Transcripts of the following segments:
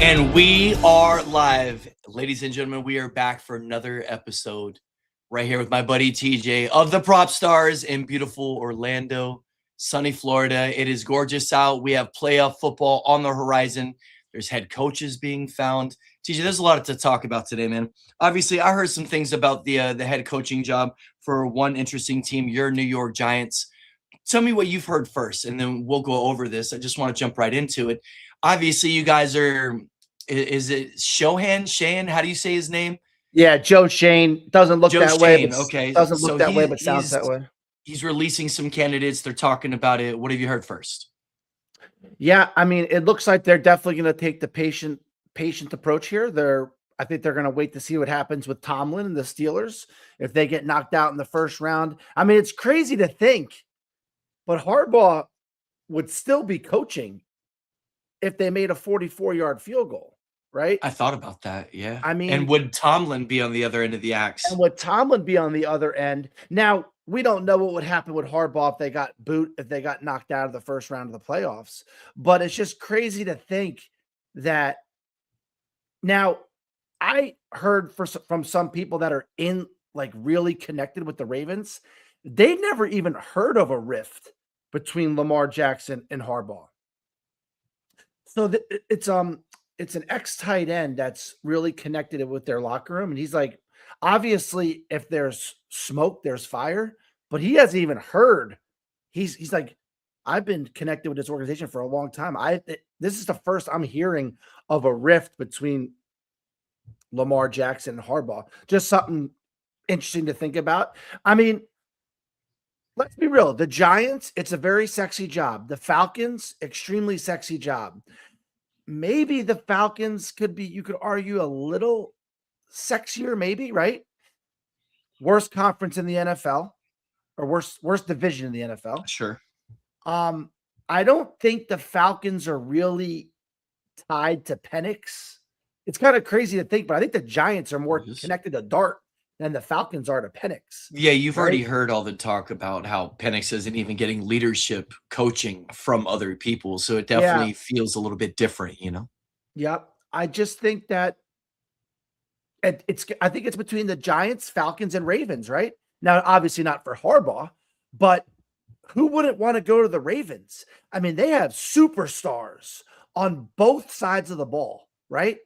And we are live. Ladies and gentlemen, we are back for another episode right here with my buddy TJ of the Prop Stars in beautiful Orlando, sunny Florida. It is gorgeous out. We have playoff football on the horizon. There's head coaches being found. TJ, there's a lot to talk about today, man. Obviously, I heard some things about the head coaching job for one interesting team, your New York Giants. Tell me what you've heard first, and then we'll go over this. I just want to jump right into it. Obviously, you guys are, is it Shane? How do you say his name? Yeah, Joe Shane. Doesn't look that way. Okay. Doesn't look that way, but sounds that way. He's releasing some candidates. They're talking about it. What have you heard first? Yeah, I mean, it looks like they're definitely going to take the patient approach here. I think they're going to wait to see what happens with Tomlin and the Steelers if they get knocked out in the first round. I mean, it's crazy to think, but Harbaugh would still be coaching if they made a 44-yard field goal, right? I thought about that, yeah. I mean, and would Tomlin be on the other end of the axe? And would Tomlin be on the other end? Now, we don't know what would happen with Harbaugh if they got knocked out of the first round of the playoffs. But it's just crazy to think that. Now, I heard from some people that are really connected with the Ravens, they never even heard of a rift between Lamar Jackson and Harbaugh. So it's an ex-tight end that's really connected with their locker room. And he's like, obviously, if there's smoke, there's fire, but he hasn't even heard. He's like, I've been connected with this organization for a long time. This is the first I'm hearing of a rift between Lamar Jackson and Harbaugh. Just something interesting to think about. I mean, let's be real. The Giants, it's a very sexy job. The Falcons, extremely sexy job. Maybe the Falcons you could argue, a little sexier, maybe, right? Worst conference in the NFL, or worst division in the NFL. Sure. I don't think the Falcons are really tied to Penix. It's kind of crazy to think, but I think the Giants are more connected to Dart than the Falcons are to Penix. Yeah, you've already heard all the talk about how Penix isn't even getting leadership coaching from other people. So it definitely feels a little bit different, you know? Yep. I just think that I think it's between the Giants, Falcons, and Ravens, right? Now, obviously not for Harbaugh, but who wouldn't want to go to the Ravens? I mean, they have superstars on both sides of the ball, right?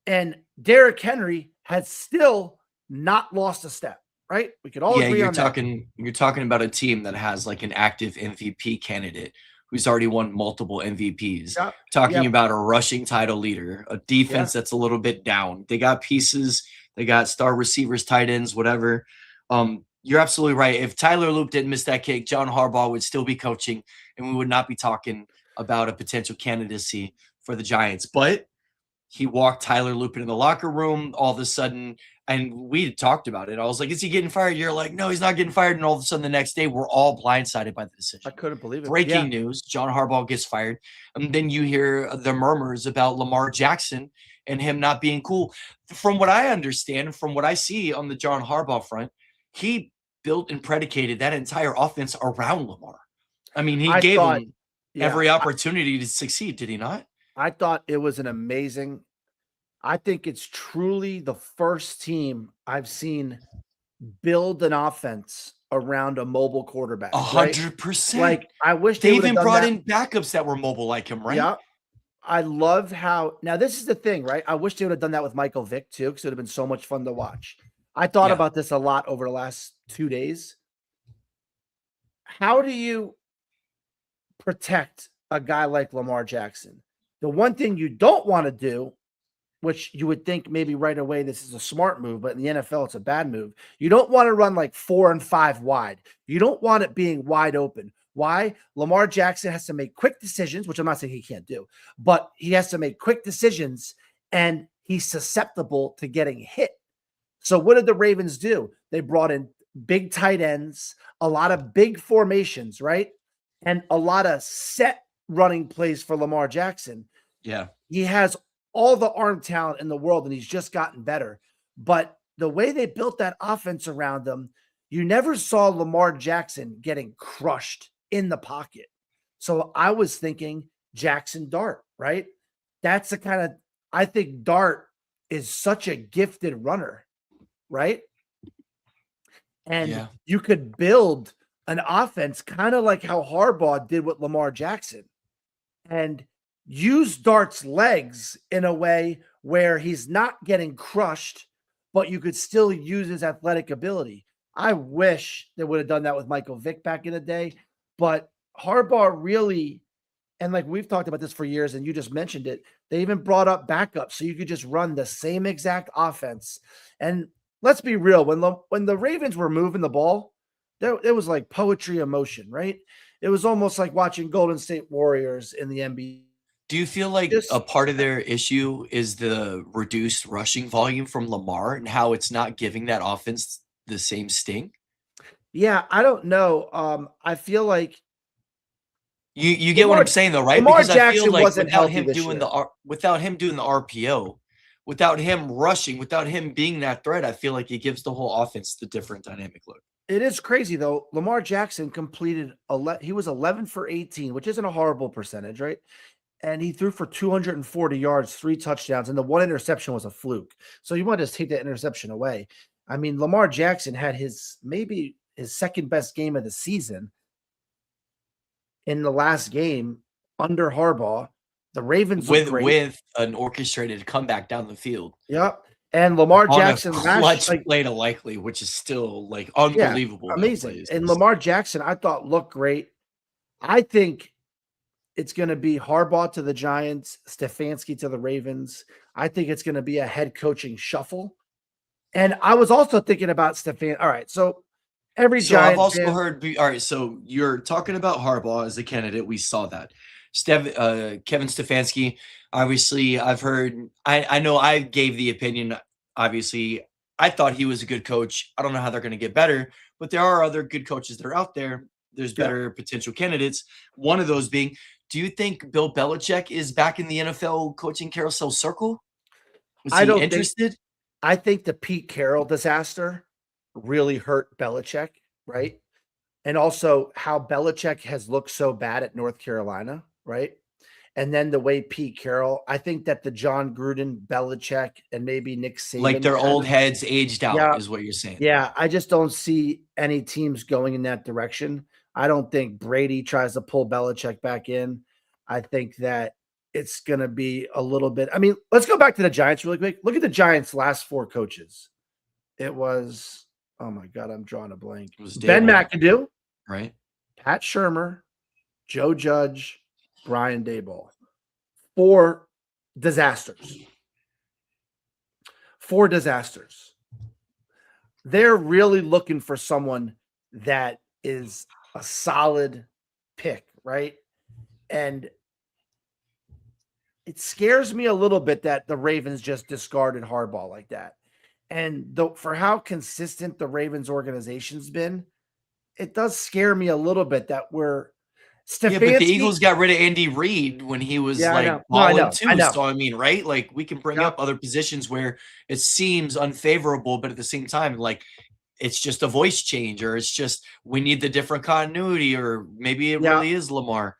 And Derrick Henry has still not lost a step, right? We could all agree on that. You're talking about a team that has like an active MVP candidate who's already won multiple MVPs. Yep. Talking about a rushing title leader, a defense that's a little bit down. They got pieces, they got star receivers, tight ends, whatever. You're absolutely right. If Tyler Loop didn't miss that kick, John Harbaugh would still be coaching, and we would not be talking about a potential candidacy for the Giants. But he walked Tyler Loop into the locker room all of a sudden, and we talked about it. I was like, is he getting fired? You're like, no, he's not getting fired. And all of a sudden the next day, we're all blindsided by the decision. I couldn't believe it. Breaking news, John Harbaugh gets fired. And then you hear the murmurs about Lamar Jackson and him not being cool. From what I understand, from what I see on the John Harbaugh front, he built and predicated that entire offense around Lamar. I mean, he gave him every opportunity to succeed, did he not? I thought it was I think it's truly the first team I've seen build an offense around a mobile quarterback. 100%. Like, I wish they even brought in backups that were mobile like him, right? Yeah. I love how now this is the thing, right? I wish they would have done that with Michael Vick too, because it would have been so much fun to watch. I thought about this a lot over the last 2 days. How do you protect a guy like Lamar Jackson? The one thing you don't want to do, which you would think maybe right away this is a smart move, but in the NFL it's a bad move. You don't want to run like 4 and 5 wide. You don't want it being wide open. Why? Lamar Jackson has to make quick decisions, which I'm not saying he can't do, but he has to make quick decisions, and he's susceptible to getting hit. So what did the Ravens do? They brought in big tight ends, a lot of big formations, right? And a lot of set running plays for Lamar Jackson. Yeah. He has all the arm talent in the world, and he's just gotten better. But the way they built that offense around him, you never saw Lamar Jackson getting crushed in the pocket. So I was thinking Jackson Dart, right? That's the kind of I think Dart is such a gifted runner, right? And Yeah. you could build an offense kind of like how Harbaugh did with Lamar Jackson and use Dart's legs in a way where he's not getting crushed, but you could still use his athletic ability. I wish they would have done that with Michael Vick back in the day, but Harbaugh really, and like we've talked about this for years, and you just mentioned it, they even brought up backups so you could just run the same exact offense. And let's be real, when the Ravens were moving the ball, it was like poetry in motion, right? It was almost like watching Golden State Warriors in the NBA. Do you feel like a Just part of their issue is the reduced rushing volume from Lamar and how it's not giving that offense the same sting? yeah, I don't know. I feel like You get what I'm Lamar saying though, right? Lamar Because I feel Jackson like wasn't healthy this year. without him doing the RPO, without him rushing, without him being that threat, I feel like it gives the whole offense the different dynamic look. It is crazy though. Lamar Jackson completed he was 11 for 18, which isn't a horrible percentage, right? And he threw for 240 yards, 3 touchdowns, and the one interception was a fluke. So you want to just take that interception away. I mean, Lamar Jackson had maybe his second best game of the season in the last game under Harbaugh. The Ravens look great. With an orchestrated comeback down the field. Yep. And Lamar On Jackson a clutch play to Likely, which is still like unbelievable. Yeah, amazing. And Lamar Jackson, I thought looked great. I think it's going to be Harbaugh to the Giants, Stefanski to the Ravens. I think it's going to be a head coaching shuffle. And I was also thinking about Stefan. All right, so every Giant I've also fan, heard. All right, so you're talking about Harbaugh as a candidate. We saw that. Kevin Stefanski. Obviously, I've heard. I know I gave the opinion. Obviously, I thought he was a good coach. I don't know how they're going to get better, but there are other good coaches that are out there. There's better potential candidates. One of those being, do you think Bill Belichick is back in the NFL coaching carousel circle? Was he interested? I think the Pete Carroll disaster really hurt Belichick, right? And also how Belichick has looked so bad at North Carolina, right? And then the way Pete Carroll, I think that the John Gruden, Belichick, and maybe Nick Saban, like their old heads aged out, is what you're saying. Yeah, I just don't see any teams going in that direction. I don't think Brady tries to pull Belichick back in. I think that it's going to be a little bit. I mean, let's go back to the Giants really quick. Look at the Giants' last 4 coaches. It was, oh my God, I'm drawing a blank. It was Ben McAdoo, right? Pat Shurmur, Joe Judge, Brian Daboll. 4 disasters. 4 disasters. They're really looking for someone that is a solid pick, right? And it scares me a little bit that the Ravens just discarded Harbaugh like that. And for how consistent the Ravens organization's been, it does scare me a little bit that we're Stefanski. Yeah, but the Eagles got rid of Andy Reid when he was balling too. So I mean, right? Like we can bring up other positions where it seems unfavorable, but at the same time, like it's just a voice change, or it's just we need the different continuity, or maybe it really is Lamar.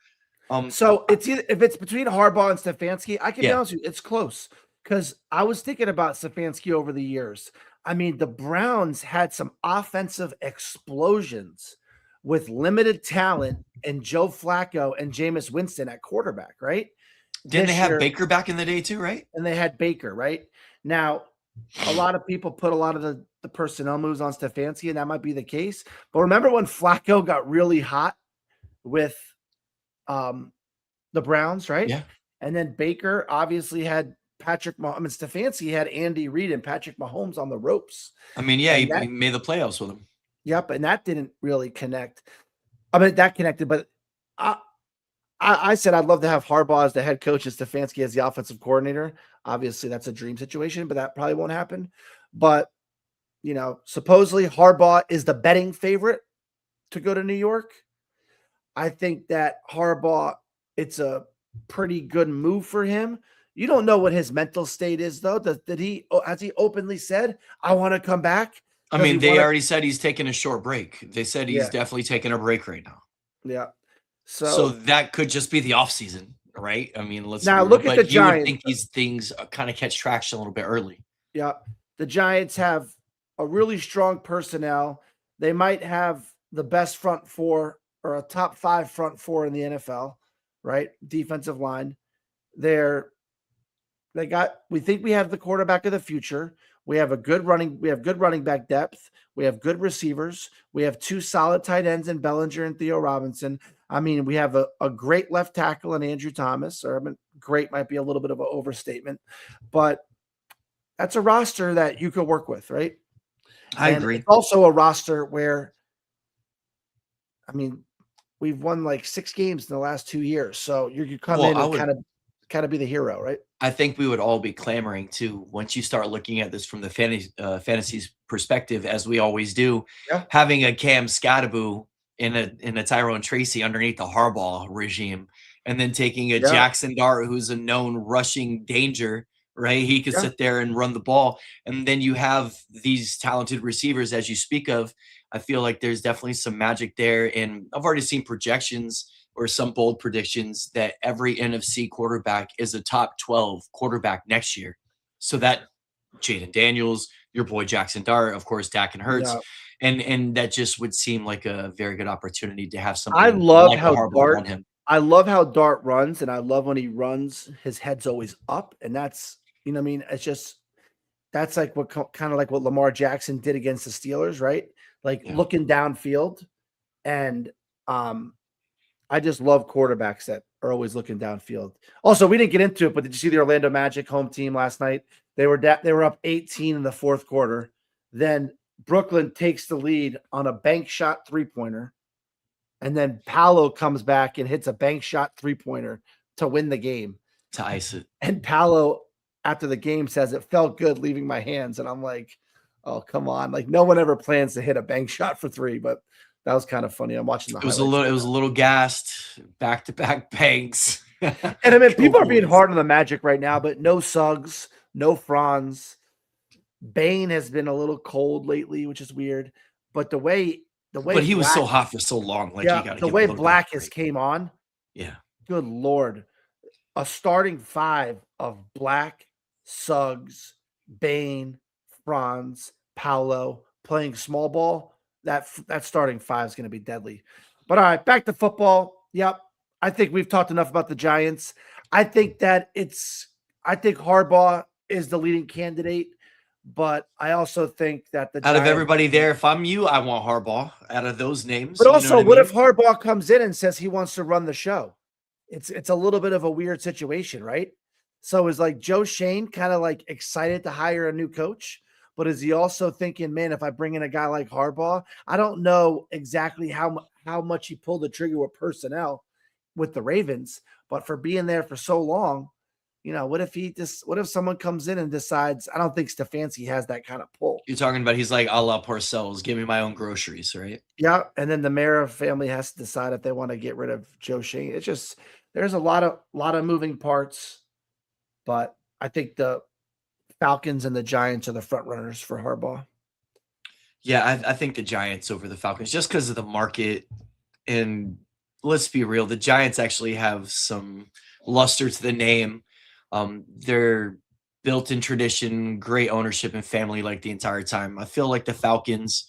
So it's either, if it's between Harbaugh and Stefanski, I can be honest with you, it's close. Because I was thinking about Stefanski over the years. I mean, the Browns had some offensive explosions with limited talent and Joe Flacco and Jameis Winston at quarterback, right? Didn't they have Baker back in the day too, right? And they had Baker, right? Now, a lot of people put a lot of the personnel moves on Stefanski, and that might be the case. But remember when Flacco got really hot with the Browns, right? Yeah. And then Baker obviously had Patrick Mahomes. I mean, Stefanski had Andy Reid and Patrick Mahomes on the ropes. I mean, yeah, he made the playoffs with him. Yep, and that didn't really connect. I mean, that connected, but I said I'd love to have Harbaugh as the head coach and Stefanski as the offensive coordinator. Obviously, that's a dream situation, but that probably won't happen. But, you know, supposedly Harbaugh is the betting favorite to go to New York. I think that Harbaugh, it's a pretty good move for him. You don't know what his mental state is, though. Has he openly said, I want to come back? I mean, they already said he's taking a short break. They said he's definitely taking a break right now. Yeah. So that could just be the off season. right? I mean, let's be Now real, look at the but you would Giants. think these things kind of catch traction a little bit early. Yeah. The Giants have a really strong personnel. They might have the best front four or a top 5 front four in the NFL, right? Defensive line. We think we have the quarterback of the future. We have good running back depth. We have good receivers. We have 2 solid tight ends in Bellinger and Theo Robinson. I mean, we have a great left tackle in Andrew Thomas. Or I mean, great might be a little bit of an overstatement, but that's a roster that you could work with, right? I And agree. it's also a roster where, I mean, we've won like 6 games in the last 2 years. So you come Well, in and kind of be the hero, right? I think we would all be clamoring too once you start looking at this from the fantasies perspective, as we always do. Yeah. Having a Cam Scattaboo in a Tyrone Tracy underneath the Harbaugh regime, and then taking a Yeah. Jackson Dart, who's a known rushing danger, right? He could sit there and run the ball, and then you have these talented receivers as you speak of. I feel like there's definitely some magic there, and I've already seen projections or some bold predictions that every NFC quarterback is a top 12 quarterback next year. So that Jaden Daniels, your boy Jackson Dart, of course, Dak and Hurts, Yeah. and that just would seem like a very good opportunity to have I something love like a how Harbaugh on him. I love how Dart runs, and I love when he runs, his head's always up, and that's, you know what I mean? It's just that's like what kind of like what Lamar Jackson did against the Steelers, right? Like Yeah. looking downfield, and I just love quarterbacks that are always looking downfield. Also, we didn't get into it, but did you see the Orlando Magic home team last night? They were up 18 in the 4th quarter. Then Brooklyn takes the lead on a bank shot 3-pointer. And then Paolo comes back and hits a bank shot 3-pointer to win the game. To ice it. And Paolo, after the game, says it felt good leaving my hands. And I'm like, oh, come on. Like, no one ever plans to hit a bank shot for 3, but that was kind of funny. I'm watching the highlights. It was a little gassed, back-to-back banks. And I mean, people are being hard on the Magic right now, but no Suggs, no Franz. Bane has been a little cold lately, which is weird. But the way but he was so hot for so long. Like, yeah, the way Black has came on. Yeah. Good Lord. A starting 5 of Black, Suggs, Bane, Franz, Paolo playing small ball. That starting 5 is going to be deadly. But all right, back to football. Yep. I think we've talked enough about the Giants. I think Harbaugh is the leading candidate, but I also think that out of everybody there, if I'm you, I want Harbaugh out of those names. But also, what if Harbaugh comes in and says he wants to run the show? It's a little bit of a weird situation, right? So is like Joe Shane kind of like excited to hire a new coach, but is he also thinking, man, if I bring in a guy like Harbaugh, I don't know exactly how much he pulled the trigger with personnel with the Ravens, but for being there for so long, you know, what if someone comes in and decides, I don't think Stefanski has that kind of pull. You're talking about, he's like, a la Parcells, give me my own groceries, right? Yeah. And then the Mara family has to decide if they want to get rid of Joe Shane. It's just, there's a lot of moving parts, but I think the Falcons and the Giants are the front runners for Harbaugh. Yeah, I think the Giants over the Falcons, just because of the market. And let's be real, the Giants actually have some luster to the name. They're built in tradition, great ownership and family like the entire time. I feel like the Falcons,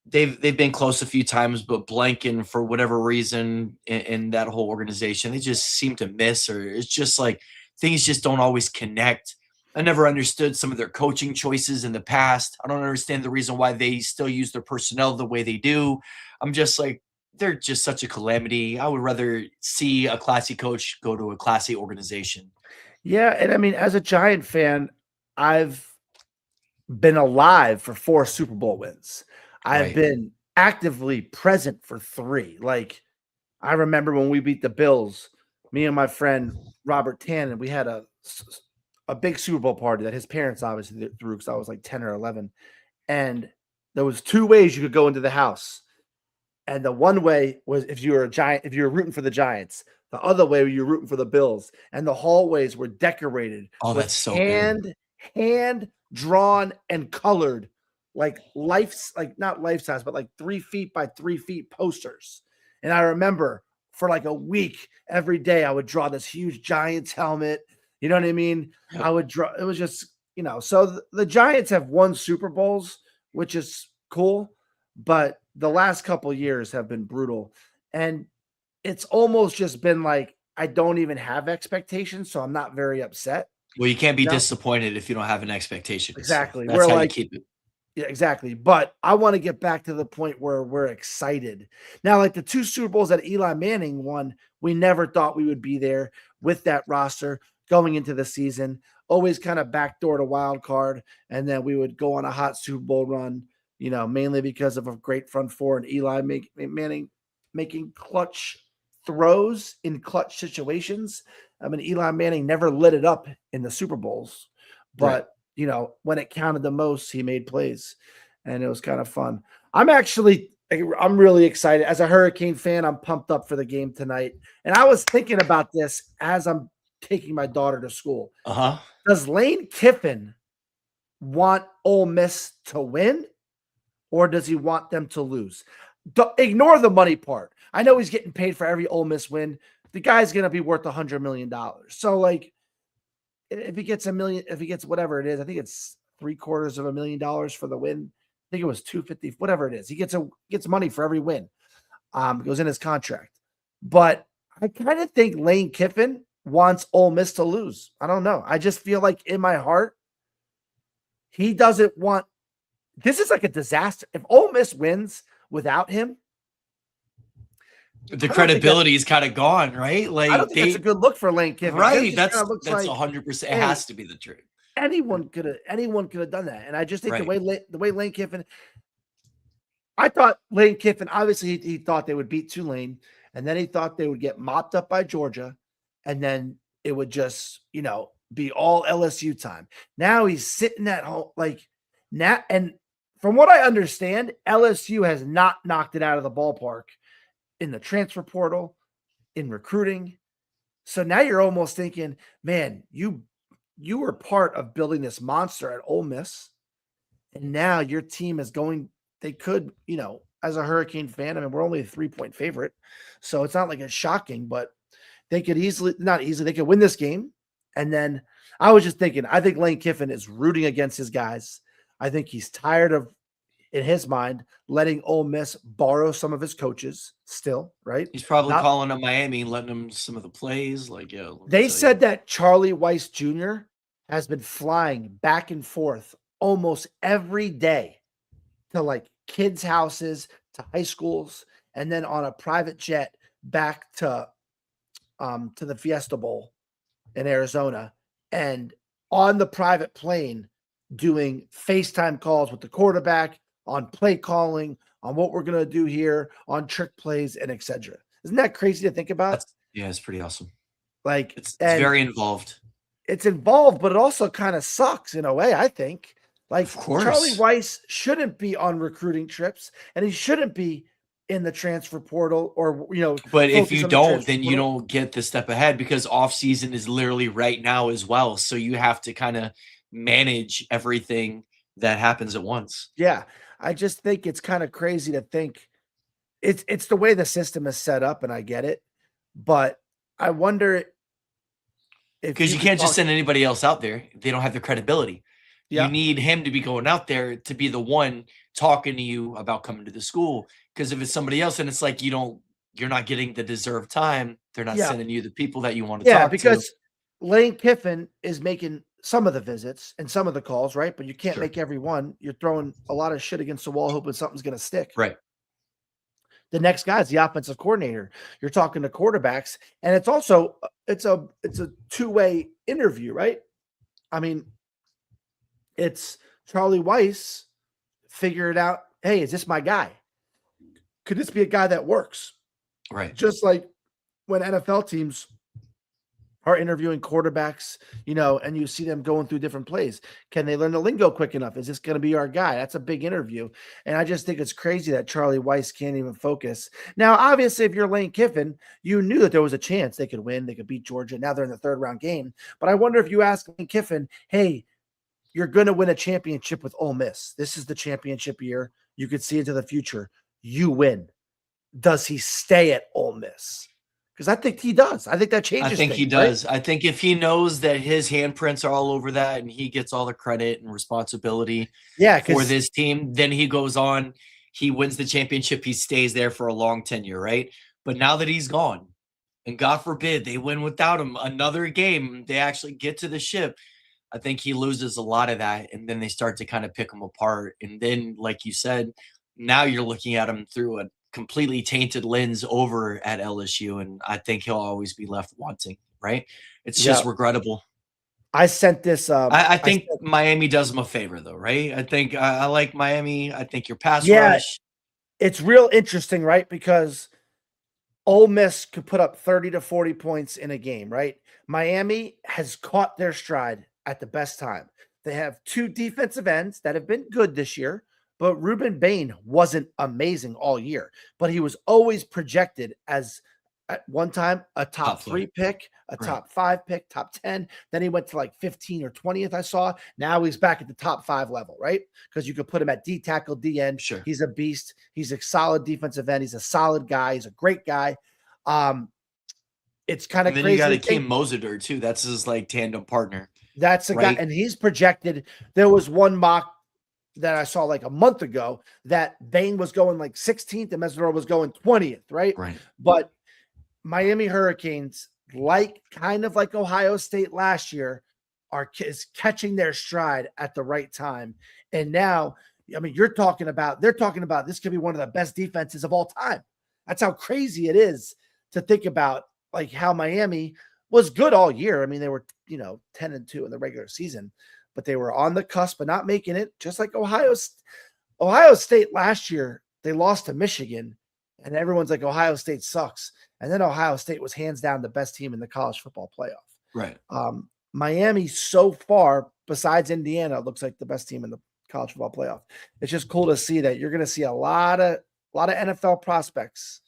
they've been close a few times, but blanking for whatever reason in that whole organization, they just seem to miss, or it's just like things just don't always connect. I never understood some of their coaching choices in the past. I don't understand the reason why they still use their personnel the way they do. I'm just like, they're just such a calamity. I would rather see a classy coach go to a classy organization. Yeah, and I mean, as a Giant fan, I've been alive for 4 Super Bowl wins. I've been actively present for 3. Like, I remember when we beat the Bills, me and my friend Robert Tannen, we had a big Super Bowl party that his parents obviously threw because I was like 10 or 11. And there was 2 ways you could go into the house. And the one way was if you were rooting for the Giants. The other way, you were rooting for the Bills. And the hallways were decorated. Oh, that's so hand drawn and colored, like not life size, but like 3 feet by 3 feet posters. And I remember for like a week. Every day I would draw this huge Giants helmet. You know what I mean? Yep. I would draw. It was just, so the Giants have won Super Bowls, which is cool, but the last couple years have been brutal. And it's almost just been like, I don't even have expectations, so I'm not very upset. Well, you can't be No. disappointed if you don't have an expectation. Exactly. So that's We're how like, you keep it. yeah, exactly. But I want to get back to the point where we're excited. Now, like the 2 Super Bowls that Eli Manning won, we never thought we would be there with that roster going into the season. Always kind of backdoor to wild card, and then we would go on a hot Super Bowl run, mainly because of a great front four and Eli Manning making clutch throws in clutch situations. I mean, Eli Manning never lit it up in the Super Bowls, but when it counted the most, he made plays, and it was kind of fun. I'm really excited. As a Hurricane fan, I'm pumped up for the game tonight. And I was thinking about this as I'm taking my daughter to school. Does Lane Kiffin want Ole Miss to win, or does he want them to lose? Ignore the money part. I know he's getting paid for every Ole Miss win. The guy's going to be worth $100 million. So, like, if he gets whatever it is, I think it's $750,000 for the win. I think it was 250, whatever it is. He gets money for every win. Goes in his contract. But I kind of think Lane Kiffin wants Ole Miss to lose. I don't know. I just feel like in my heart, he doesn't want. This is like a disaster. If Ole Miss wins without him, the credibility is kind of gone, right? Like, I don't think it's a good look for Lane Kiffin. Right. That's 100%. It has to be the truth. Anyone could have done that. And I just think the way Lane Kiffin, I thought Lane Kiffin, obviously he thought they would beat Tulane, and then he thought they would get mopped up by Georgia, and then it would just, be all LSU time. Now he's sitting at home and from what I understand, LSU has not knocked it out of the ballpark in the transfer portal, in recruiting. So now you're almost thinking, man, you were part of building this monster at Ole Miss, and now your team is going. They could, as a Hurricane fan, I mean, we're only a 3-point favorite, so it's not like it's shocking, but they could they could win this game. And then I was just thinking, I think Lane Kiffin is rooting against his guys. I think he's tired of, in his mind, letting Ole Miss borrow some of his coaches still, right? He's probably calling up Miami and letting them some of the plays. They said that Charlie Weiss Jr. has been flying back and forth almost every day to kids' houses, to high schools, and then on a private jet back to the Fiesta Bowl in Arizona, and on the private plane doing FaceTime calls with the quarterback, on play calling, on what we're going to do here, on trick plays, and etc. Isn't that crazy to think about? It's pretty awesome. It's very involved. It's involved, but it also kind of sucks in a way, I think. Of course. Charlie Weiss shouldn't be on recruiting trips, and he shouldn't be in the transfer portal, or But if you don't, then you don't get the step ahead, because off season is literally right now as well. So you have to kind of manage everything that happens at once. Yeah, I just think it's kind of crazy to think it's the way the system is set up, and I get it, but I wonder if, because you can't just send anybody else out there. They don't have the credibility. Yeah. You need him to be going out there to be the one talking to you about coming to the school. Because if it's somebody else, and it's like you're not getting the deserved time, they're not sending you the people that you want to talk to. Yeah, because Lane Kiffin is making some of the visits and some of the calls, right? But you can't make every one. You're throwing a lot of shit against the wall, hoping something's going to stick. Right. The next guy is the offensive coordinator. You're talking to quarterbacks, and it's also it's a two-way interview, right? I mean, it's Charlie Weiss figure it out. Hey, is this my guy? Could this be a guy that works? Right. Just like when NFL teams are interviewing quarterbacks, and you see them going through different plays. Can they learn the lingo quick enough? Is this going to be our guy? That's a big interview. And I just think it's crazy that Charlie Weiss can't even focus. Now, obviously, if you're Lane Kiffin, you knew that there was a chance they could win. They could beat Georgia. Now they're in the third round game. But I wonder if you ask Lane Kiffin, hey, you're going to win a championship with Ole Miss. This is the championship year. You could see into the future. You win. Does he stay at Ole Miss? Because I think he does. I think that I changes think he things, right? does. I think if he knows that his handprints are all over that and he gets all the credit and responsibility Yeah, for because this team, then he goes on, he wins the championship, he stays there for a long tenure, right? But now that he's gone, and God forbid they win without him another game, they actually get to the ship. I think he loses a lot of that, and then they start to kind of pick him apart. And then, like you said, now you're looking at him through a completely tainted lens over at LSU, and I think he'll always be left wanting, right? It's yeah, just regrettable. I sent this. I I think sent, Miami does him a favor, though, right? I think I like Miami. I think your pass yeah, rush. it's real interesting, right? Because Ole Miss could put up 30 to 40 points in a game, right? Miami has caught their stride at the best time. They have two defensive ends that have been good this year, but Ruben Bain wasn't amazing all year, but he was always projected as at one time a top Top 3 flight, pick, a right? top 5 pick, top 10. Then he went to like 15 or 20th, I saw. Now he's back at the top 5 level, right? Because you could put him at D tackle, D end. Sure. He's a beast. He's a solid defensive end. He's a solid guy. He's a great guy. Um, it's kind And of then you got crazy to Akeem think Mosider too. That's his like tandem partner, that's a guy, right? and he's projected. There was one mock that I saw like a month ago that Bain was going like 16th and Mesodoro was going 20th, right? Right. But Miami Hurricanes, like kind of like Ohio State last year, is catching their stride at the right time. And now, I mean, they're talking about this could be one of the best defenses of all time. That's how crazy it is to think about like how Miami was good all year. I mean, they were, 10-2 in the regular season, but they were on the cusp of not making it, just like Ohio State last year. They lost to Michigan, and everyone's like, Ohio State sucks. And then Ohio State was hands down the best team in the college football playoff. Right. Miami so far, besides Indiana, looks like the best team in the college football playoff. It's just cool to see that you're going to see a lot of NFL prospects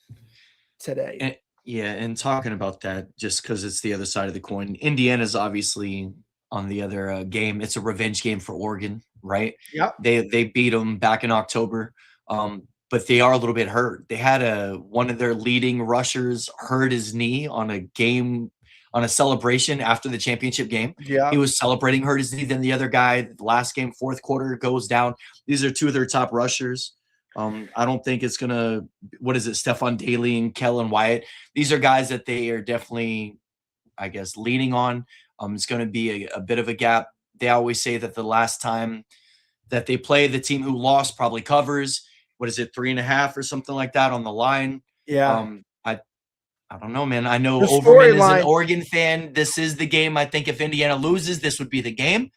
today. And, yeah, and talking about that, just because it's the other side of the coin, Indiana's obviously on the other game. It's a revenge game for Oregon, right? Yep. They beat them back in October, but they are a little bit hurt. They had one of their leading rushers hurt his knee on a celebration after the championship game. Yeah. He was celebrating, hurt his knee. Then the other guy, the last game, fourth quarter, goes down. These are two of their top rushers. I don't think it's gonna. What is it? Stephon Daly and Kellen Wyatt. These are guys that they are definitely, I guess, leaning on. It's going to be a bit of a gap. They always say that the last time that they play, the team who lost probably covers. What is it, 3.5 or something like that on the line? Yeah. I don't know, man. I know The Overman is an storyline- Oregon fan. This is the game. I think if Indiana loses, this would be the game.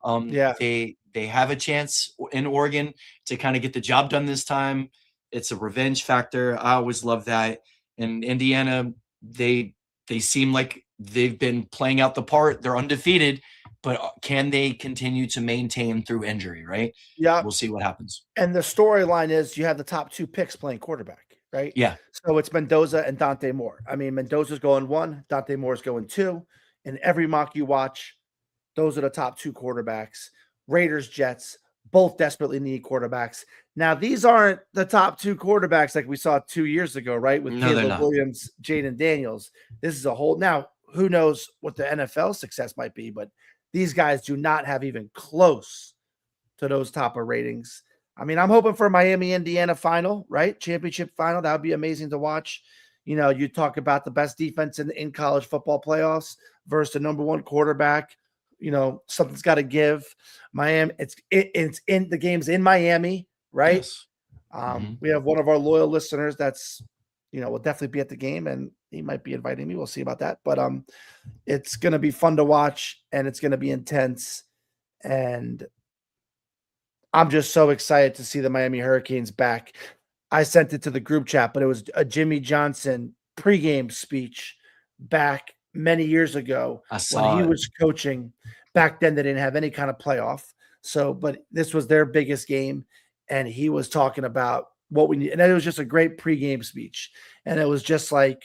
Yeah. They have a chance in Oregon to kind of get the job done this time. It's a revenge factor. I always love that. And Indiana, they seem like they've been playing out the part. They're undefeated, but can they continue to maintain through injury, right? Yeah. We'll see what happens. And the storyline is you have the top 2 picks playing quarterback, right? Yeah. So it's Mendoza and Dante Moore. I mean, Mendoza's going 1, Dante Moore's going 2. In every mock you watch, those are the top 2 quarterbacks. Raiders, Jets, both desperately need quarterbacks. Now, these aren't the top 2 quarterbacks like we saw 2 years ago, right? With Caleb Williams, Jaden Daniels. This is a whole. Now, who knows what the NFL success might be, but these guys do not have even close to those top of ratings. I mean, I'm hoping for a Miami-Indiana final, right? Championship final. That would be amazing to watch. You talk about the best defense in college football playoffs versus the number 1 quarterback. Something's got to give. Miami, it's in the game's in Miami, right? Yes. We have one of our loyal listeners that's, will definitely be at the game, and he might be inviting me. We'll see about that. But it's going to be fun to watch, and it's going to be intense. And I'm just so excited to see the Miami Hurricanes back. I sent it to the group chat, but it was a Jimmy Johnson pregame speech back many years ago when he was coaching. Back then, they didn't have any kind of playoff. So, but this was their biggest game, and he was talking about what we need. And it was just a great pregame speech. And it was just like,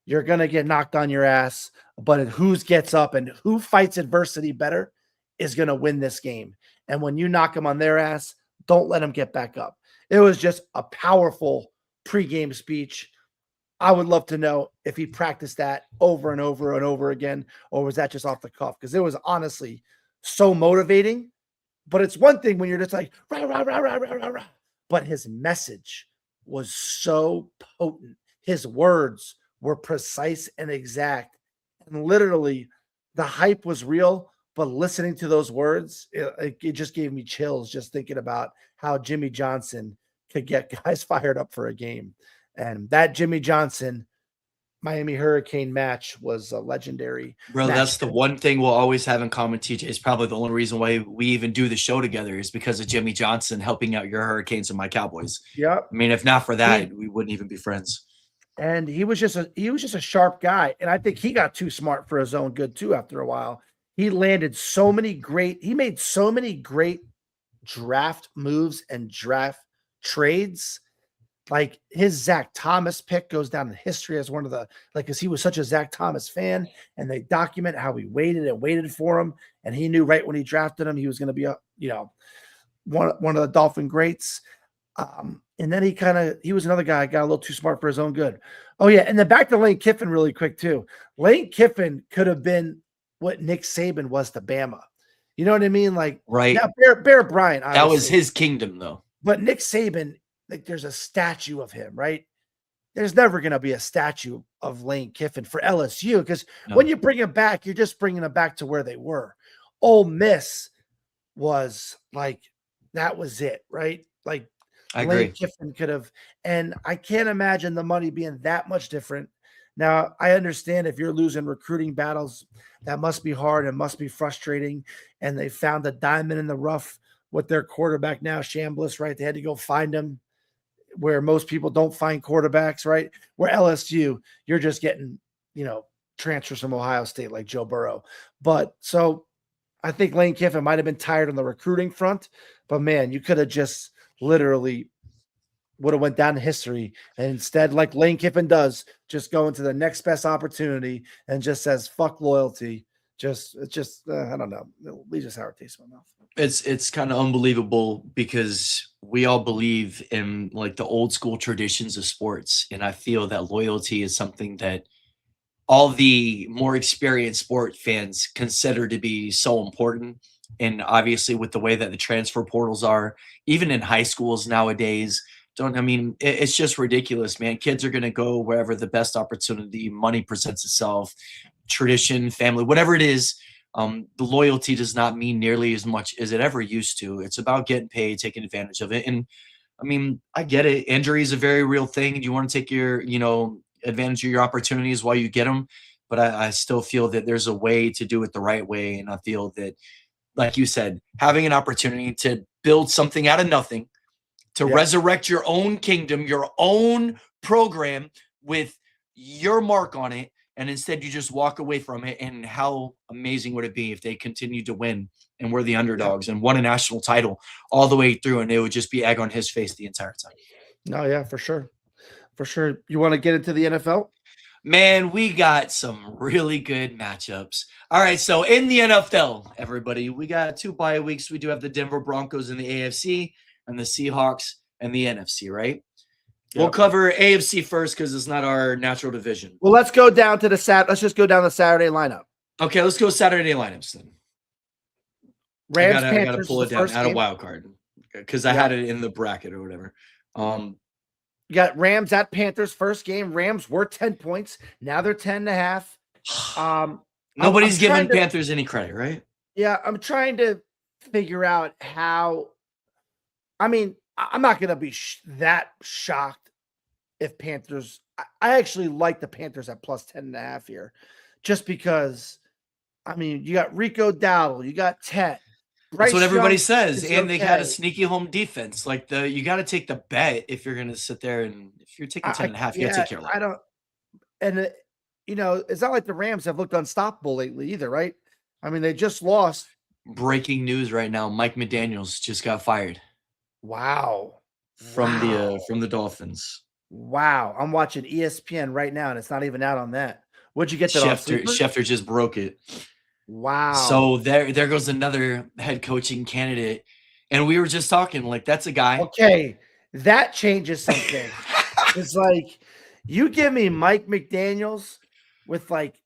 you're going to get knocked on your ass, but who gets up and who fights adversity better is going to win this game. And when you knock them on their ass, don't let them get back up. It was just a powerful pregame speech. I would love to know if he practiced that over and over and over again, or was that just off the cuff? Because it was honestly so motivating. But it's one thing when you're just like, rah, rah, rah, rah, rah, rah, rah. But his message was so potent. His words were precise and exact. And literally, the hype was real. But listening to those words, it just gave me chills just thinking about how Jimmy Johnson could get guys fired up for a game. And that Jimmy Johnson Miami Hurricane match was a legendary Bro, match. that's the one thing we'll always have in common, TJ. It's probably the only reason why we even do the show together is because of Jimmy Johnson helping out your Hurricanes and my Cowboys. Yep. I mean, if not for that, we wouldn't even be friends. And he was just a sharp guy. And I think he got too smart for his own good too after a while. He made so many great draft moves and draft trades. Like his Zach Thomas pick goes down in history as one of the, because he was such a Zach Thomas fan, and they document how he waited for him. And he knew right when he drafted him, he was going to be one of the Dolphin greats. And then he was another guy, got a little too smart for his own good. Oh yeah. And then back to Lane Kiffin really quick too. Lane Kiffin could have been what Nick Saban was to Bama. You know what I mean? Like, right. Now, Bear Bryant, that was his kingdom though. But Nick Saban, like there's a statue of him, right? There's never going to be a statue of Lane Kiffin for LSU because when you bring him back, you're just bringing them back to where they were. Ole Miss was like, that was it, right? Like I Lane agree. Kiffin could have, and I can't imagine the money being that much different. Now, I understand if you're losing recruiting battles, that must be hard and must be frustrating. And they found a diamond in the rough with their quarterback now, Chambliss, right? They had to go find him where most people don't find quarterbacks, right? Where LSU, you're just getting, transfers from Ohio State like Joe Burrow. But so I think Lane Kiffin might have been tired on the recruiting front, but man, you could have just literally would have went down in history. And instead, like Lane Kiffin does, just go into the next best opportunity and just says, fuck loyalty. I don't know. It leaves a sour taste in my mouth. It's kind of unbelievable because we all believe in like the old school traditions of sports. And I feel that loyalty is something that all the more experienced sport fans consider to be so important. And obviously with the way that the transfer portals are, even in high schools nowadays, it's just ridiculous, man. Kids are going to go wherever the best opportunity, money presents itself, tradition, family, whatever it is. The loyalty does not mean nearly as much as it ever used to. It's about getting paid, taking advantage of it. And I mean, I get it. Injury is a very real thing. And you want to take your, advantage of your opportunities while you get them. But I still feel that there's a way to do it the right way. And I feel that, like you said, having an opportunity to build something out of nothing, to resurrect your own kingdom, your own program with your mark on it. And instead you just walk away from it. And how amazing would it be if they continued to win and we're the underdogs and won a national title all the way through, and it would just be egg on his face the entire time. No, yeah, for sure. For sure. You want to get into the NFL? Man, we got some really good matchups. All right, so in the NFL, everybody, we got 2 bye weeks. We do have the Denver Broncos in the AFC and the Seahawks and the NFC, right? Yep. We'll cover AFC first because it's not our natural division. Well, let's go down to let's just go down the Saturday lineup. Okay, let's go Saturday lineups then. Rams, I gotta pull it down out of Wildcard because I had it in the bracket or whatever. You got Rams at Panthers first game. Rams were 10 points. Now they're 10.5. Nobody's giving Panthers any credit, right? Yeah, I'm trying to figure out how. I mean, I'm not going to be that shocked if Panthers. I actually like the Panthers at plus 10.5 here, just because. I mean, you got Rico Dowdle, you got Tet. That's what everybody says, and they got a sneaky home defense. Like you got to take the bet if you're going to sit there, and if you're taking 10.5, you got to take Carolina. I don't, and it's not like the Rams have looked unstoppable lately either, right? I mean, they just lost. Breaking news right now: Mike McDaniels just got fired. Wow, from the Dolphins. Wow, I'm watching ESPN right now, and it's not even out on that. What'd you get that Schefter just broke it. Wow. So there goes another head coaching candidate. And we were just talking, like, that's a guy. Okay, that changes something. It's like, You give me Mike McDaniels with like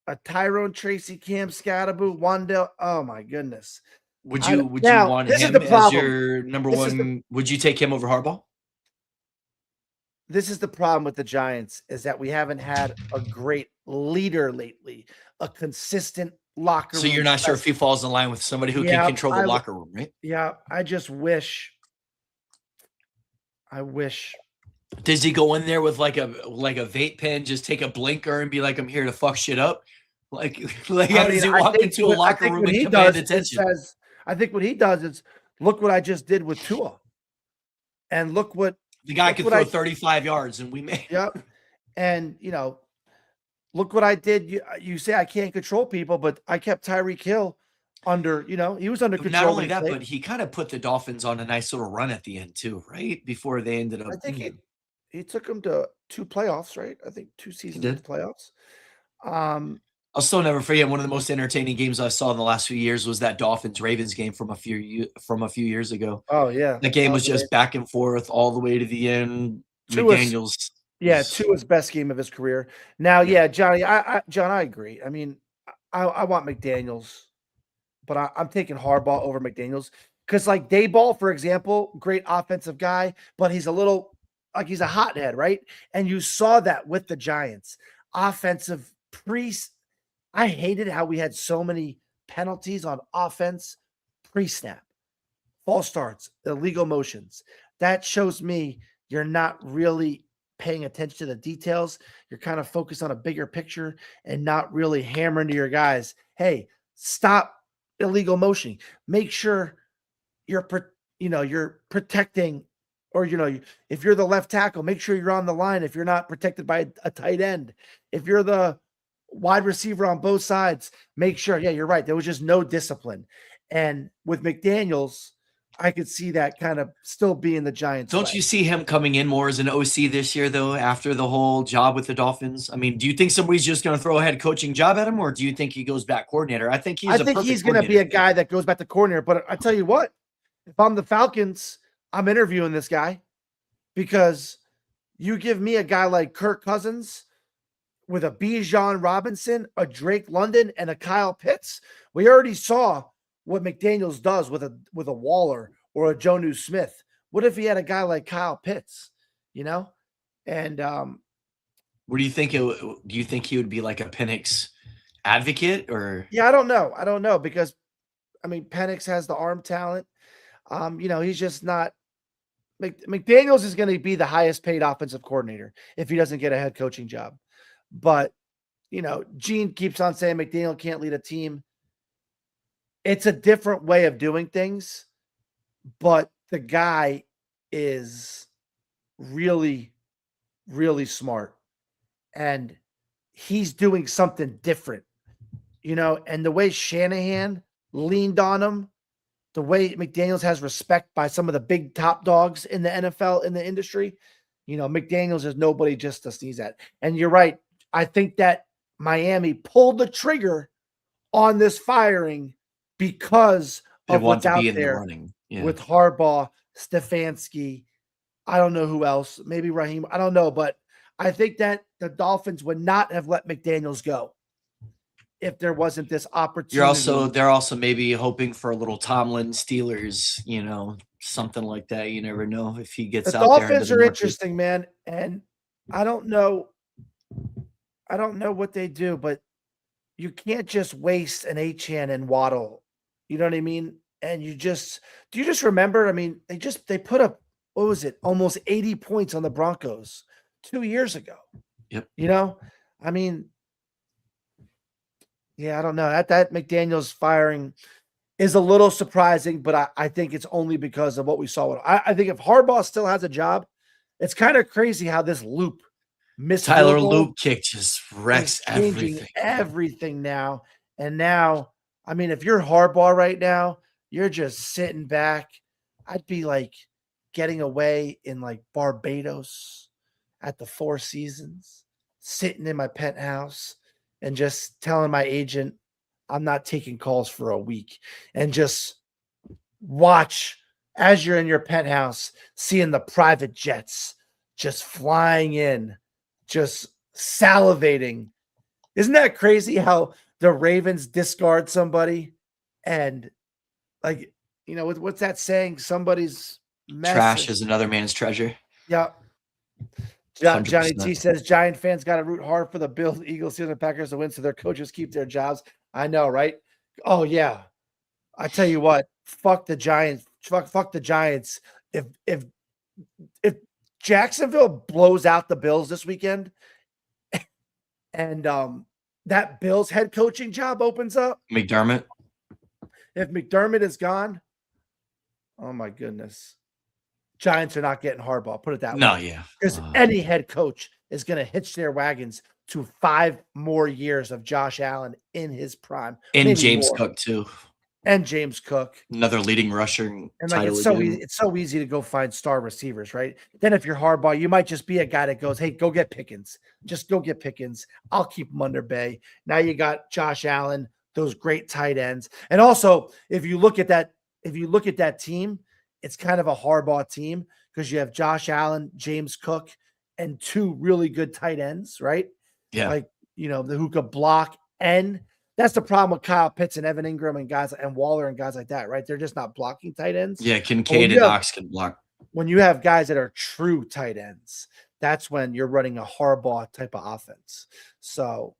a Tyrone Tracy, Cam Scatterbo, Wandell. Oh my goodness. Would you Now want this is him the as problem. your number This is the one? Would you take him over Harbaugh? this is the problem with the Giants is that we haven't had a great leader lately, a consistent locker So room you're not sure if he presence. falls in line with somebody who can Yeah, control the locker room, right? I just wish. I wish. Does he go in there with like a vape pen, just take a blinker and be like, "I'm here to fuck shit up"? Like how does he walk into a locker room and command attention? I think what he does is look what I just did with Tua, and look what The guy look could what throw I 35 yards, and we may. yep, and look what I did. You say I can't control people, but I kept Tyreek Hill under. He was under Not control when only he that, played. but he kind of put the Dolphins on a nice little run at the end too, right? Before they ended up. I think he took him to 2 playoffs, right? I think 2 He seasons did. with the playoffs. I'll still never forget one of the most entertaining games I saw in the last few years was that Dolphins Ravens game from a few years ago. Oh yeah, That game that was was amazing. just back and forth all the way to the end. Tua's McDaniels Yeah, was Tua's best game of his career. Now, yeah. yeah, Johnny, John, I agree. I mean, I want McDaniels, but I'm taking Harbaugh over McDaniels because, like Dayball, for example, great offensive guy, but he's a little like he's a hothead, right? And you saw that with the Giants, offensive priest. I hated how we had so many penalties on offense pre-snap, false starts, illegal motions. That shows me you're not really paying attention to the details. You're kind of focused on a bigger picture and not really hammering to your guys. Hey, stop illegal motion. Make sure you're protecting, or if you're the left tackle, make sure you're on the line. If you're not protected by a tight end, if you're the wide receiver on both sides, make sure. Yeah, you're right. There was just no discipline, and with McDaniels, I could see that kind of still being the Giants' Don't way. you see him coming in more as an OC this year, though, after the whole job with the Dolphins? I mean, do you think somebody's just going to throw a head coaching job at him, or do you think he goes back coordinator? I think I he's a think perfect he's going to be coordinator. a guy that goes back to coordinator. But I tell you what, if I'm the Falcons, I'm interviewing this guy because you give me a guy like Kirk Cousins with a Bijan Robinson, a Drake London, and a Kyle Pitts. We already saw what McDaniels does with a Waller or a Jonnu Smith. What if he had a guy like Kyle Pitts? And What do you think? Do you think he would be like a Penix advocate, or yeah, I don't know because I mean Penix has the arm talent. He's just not. McDaniels is going to be the highest paid offensive coordinator if he doesn't get a head coaching job. But Gene keeps on saying McDaniel can't lead a team. It's a different way of doing things, but the guy is really, really smart, and he's doing something different, and the way Shanahan leaned on him, the way McDaniels has respect by some of the big top dogs in the NFL, in the industry, McDaniels is nobody just to sneeze at. And you're right. I think that Miami pulled the trigger on this firing because they of want what's to out be in the there running? Yeah. with Harbaugh, Stefanski. I don't know who else, maybe Raheem. I don't know, but I think that the Dolphins would not have let McDaniels go if there wasn't this opportunity. They're also maybe hoping for a little Tomlin Steelers, something like that. You never know if he The gets out there into Dolphins the are market. interesting, man, and I don't know. I don't know what they do, but you can't just waste an Achane and Waddle. You know what I mean? And do you just remember? I mean, they put up, what was it, almost 80 points on the Broncos 2 years ago. Yep. I mean, yeah, I don't know. That McDaniels firing is a little surprising, but I think it's only because of what we saw. I think if Harbaugh still has a job, it's kind of crazy how this loop missed Tyler field goal Loop kick just is wrecks changing everything. everything now. And now, I mean, if you're Harbaugh right now, you're just sitting back. I'd be like getting away in like Barbados at the Four Seasons, sitting in my penthouse and just telling my agent I'm not taking calls for a week, and just watch as you're in your penthouse, seeing the private jets just flying in just salivating. Isn't that crazy how the Ravens discard somebody and like, what's that saying? Somebody's mess. Trash is another man's treasure. Yeah. Johnny T 100%. says Giant fans got to root hard for the Bills, Eagles, Steelers, and Packers to win so their coaches keep their jobs. I know, right? Oh yeah. I tell you what, fuck the Giants. Fuck the Giants. If Jacksonville blows out the Bills this weekend and that Bills head coaching job opens up, McDermott. if McDermott is gone, oh my goodness. Giants are not getting Harbaugh. Put it that way. No, yeah. Because any head coach is going to hitch their wagons to 5 more years of Josh Allen in his prime. And James Cook, too. And James Cook. Another leading rusher. And like it's so easy to go find star receivers, right? Then if you're Harbaugh, you might just be a guy that goes, hey, go get Pickens. Just go get Pickens. I'll keep him under bay. Now you got Josh Allen, those great tight ends. And also, if you look at that team, it's kind of a Harbaugh team because you have Josh Allen, James Cook, and 2 really good tight ends, right? Yeah. Like, who could block. And that's the problem with Kyle Pitts and Evan Ingram and guys and Waller and guys like that, right? They're just not blocking tight ends. Yeah, Kincaid and Knox can block. When you have guys that are true tight ends, that's when you're running a Harbaugh type of offense. So,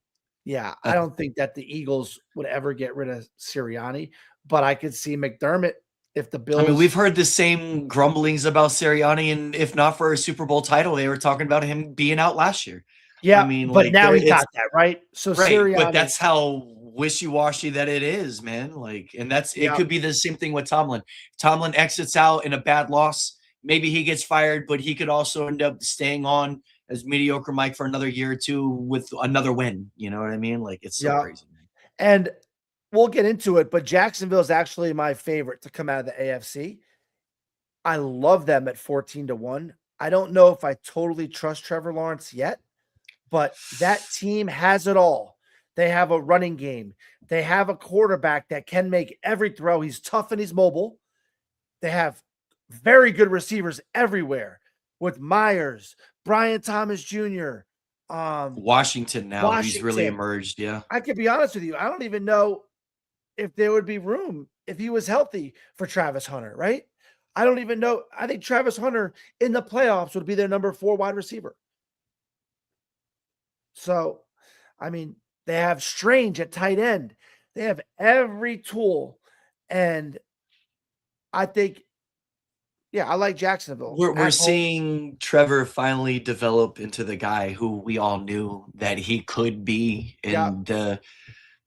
yeah, I don't think that the Eagles would ever get rid of Sirianni, but I could see McDermott. If the Bills, I mean, we've heard the same grumblings about Sirianni, and if not for a Super Bowl title, they were talking about him being out last year. Yeah, I mean, but now he got that, right? So right, Sirianni, but that's how wishy-washy that it is, man. Like, and it could be the same thing with Tomlin. Tomlin exits out in a bad loss. Maybe he gets fired, but he could also end up staying on as mediocre Mike for another year or 2 with another win. You know what I mean? Like, it's so crazy, man. And we'll get into it, but Jacksonville is actually my favorite to come out of the AFC. I love them at 14-1. I don't know if I totally trust Trevor Lawrence yet, but that team has it all. They have a running game. They have a quarterback that can make every throw. He's tough and he's mobile. They have very good receivers everywhere with Myers, Brian Thomas Jr., Washington now. He's really emerged. Yeah. I could be honest with you. I don't even know if there would be room if he was healthy for Travis Hunter, right? I don't even know. I think Travis Hunter in the playoffs would be their number 4 wide receiver. So, I mean, they have Strange at tight end. They have every tool. And I think, I like Jacksonville. We're seeing Trevor finally develop into the guy who we all knew that he could be. And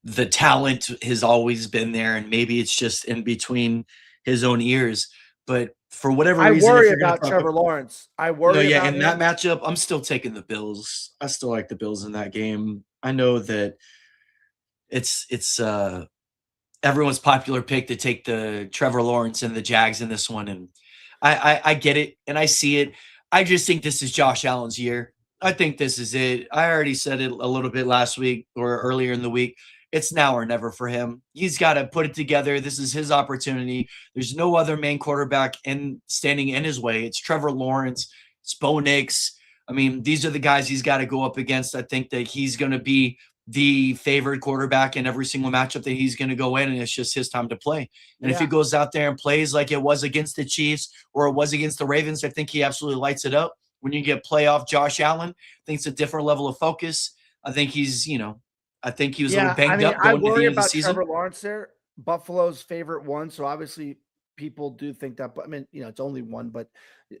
the talent has always been there. And maybe it's just in between his own ears. But for whatever reason, I worry about Trevor Lawrence. I worry about in that matchup, I'm still taking the Bills. I still like the Bills in that game. I know that it's everyone's popular pick to take the Trevor Lawrence and the Jags in this one, and I get it and I see it. I just think this is Josh Allen's year. I think this is it. I already said it a little bit last week or earlier in the week. It's now or never for him. He's got to put it together. This is his opportunity. There's no other main quarterback standing in his way. It's Trevor Lawrence. It's Bo Nix. I mean, these are the guys he's got to go up against. I think that he's going to be the favored quarterback in every single matchup that he's going to go in, and it's just his time to play. And if he goes out there and plays like it was against the Chiefs or it was against the Ravens, I think he absolutely lights it up. When you get playoff Josh Allen, I think it's a different level of focus. I think he's, I think he was a little banged up going to the end of the season. Trevor Lawrence there, Buffalo's favorite one. So obviously people do think that, but I mean, it's only one, but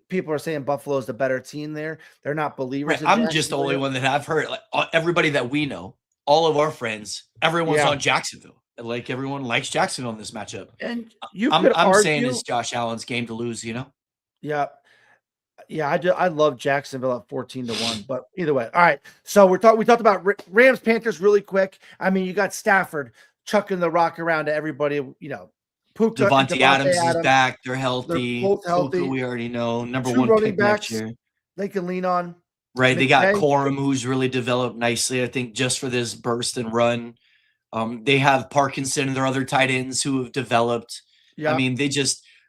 people are saying Buffalo's the better team there. They're not believers. Right. I'm just the only one that I've heard. Like everybody that we know, all of our friends, everyone's on Jacksonville. Like everyone likes Jacksonville in this matchup. And I'm saying it's Josh Allen's game to lose, Yeah. Yeah, I love Jacksonville at 14-1, but either way. All right. So we talked about Rams Panthers really quick. I mean, you got Stafford chucking the rock around to everybody, Puka, Devontae Adams is back. They're healthy. They're both healthy. Puka, we already know. Number 2 1 running pick backs next year. They can lean on. Right. They got Corum, who's really developed nicely, I think, just for this burst and run. They have Parkinson and their other tight ends who have developed. I mean,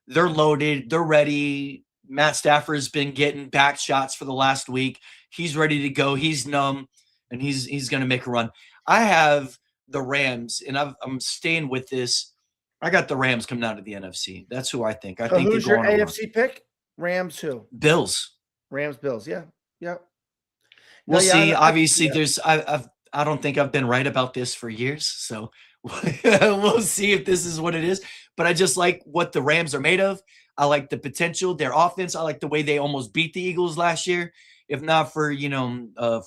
they're loaded. They're ready. Matt Stafford's been getting back shots for the last week. He's ready to go. He's numb, and he's going to make a run. I have the Rams, and I'm staying with this. I got the Rams coming out of the NFC. That's who I think. I So think they who's go your on a run. AFC pick? Rams who? Bills. Rams, Bills. Yeah. Yeah. No, We'll yeah, see. I can see Obviously, that. I don't think I've been right about this for years, so we'll see if this is what it is. But I just like what the Rams are made of. I like the potential, their offense. I like the way they almost beat the Eagles last year, if not for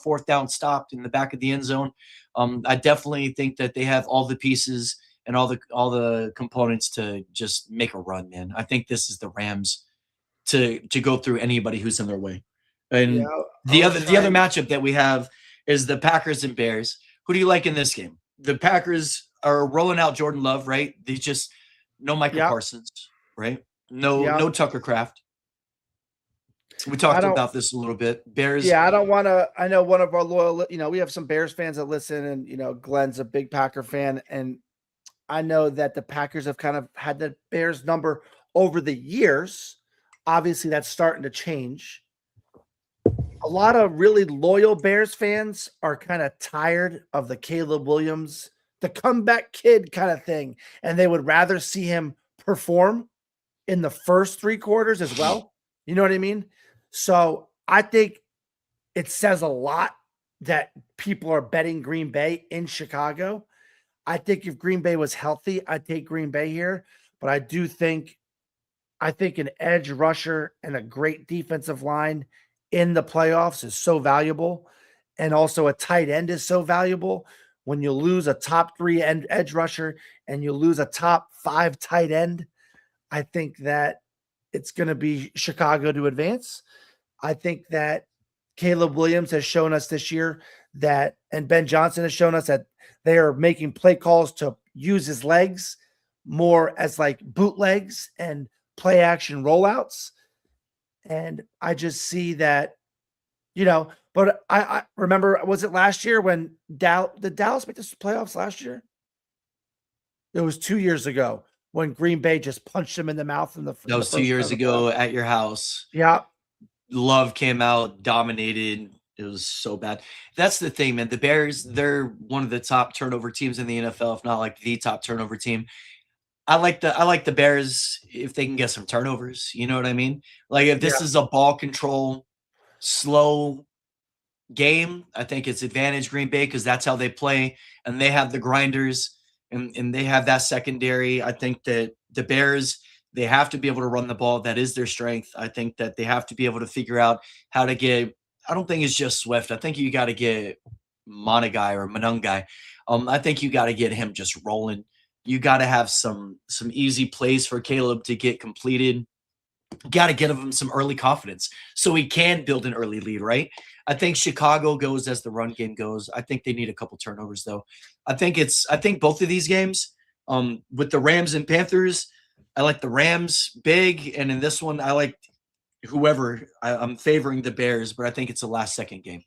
fourth down stopped in the back of the end zone. I definitely think that they have all the pieces and all the components to just make a run, man. I think this is the Rams to go through anybody who's in their way. Yeah, And I'll the other try. matchup that we have is the Packers and Bears. Who do you like in this game? The Packers are rolling out Jordan Love, right? They just no Micah Yeah. Parsons, right? No Yeah. Tucker Craft. We I talked don't. about this a little bit. Bears, Yeah, I don't want to. I know one of our loyal. We have some Bears fans that listen, and Glenn's a big Packer fan, and I know that the Packers have kind of had the Bears number over the years. Obviously, that's starting to change. A lot of really loyal Bears fans are kind of tired of the Caleb Williams, the comeback kid kind of thing, and they would rather see him perform in the first 3 quarters as well. You know what I mean? So I think it says a lot that people are betting Green Bay in Chicago. I think if Green Bay was healthy, I'd take Green Bay here. But I think an edge rusher and a great defensive line in the playoffs is so valuable. And also a tight end is so valuable. When you lose a top 3 edge rusher and you lose a top 5 tight end, I think that it's going to be Chicago to advance. I think that Caleb Williams has shown us this year that, and Ben Johnson has shown us that they are making play calls to use his legs more as like bootlegs and play action rollouts. And I just see that, but I remember, was it last year when did Dallas make the playoffs last year? It was 2 years ago when Green Bay just punched him in the mouth in the that was first 2 years round of the ago playoffs. at your house. Yeah. Love came out, dominated. It was so bad. That's the thing, man. The Bears, they're one of the top turnover teams in the NFL, if not like the top turnover team. I like the Bears if they can get some turnovers. You know what I mean? Like if this Yeah. is a ball control, slow game, I think it's advantage Green Bay because that's how they play, and they have the grinders and they have that secondary. I think that the Bears, they have to be able to run the ball. That is their strength. I think that they have to be able to figure out how to get. I don't think it's just Swift. I think you got to get Monagai or Manungai. I think you got to get him just rolling. You got to have some easy plays for Caleb to get completed. Got to give him some early confidence so he can build an early lead, right? I think Chicago goes as the run game goes. I think they need a couple turnovers though. I think both of these games, with the Rams and Panthers, I like the Rams big, and in this one, I like whoever. I'm favoring the Bears, but I think it's a last second game.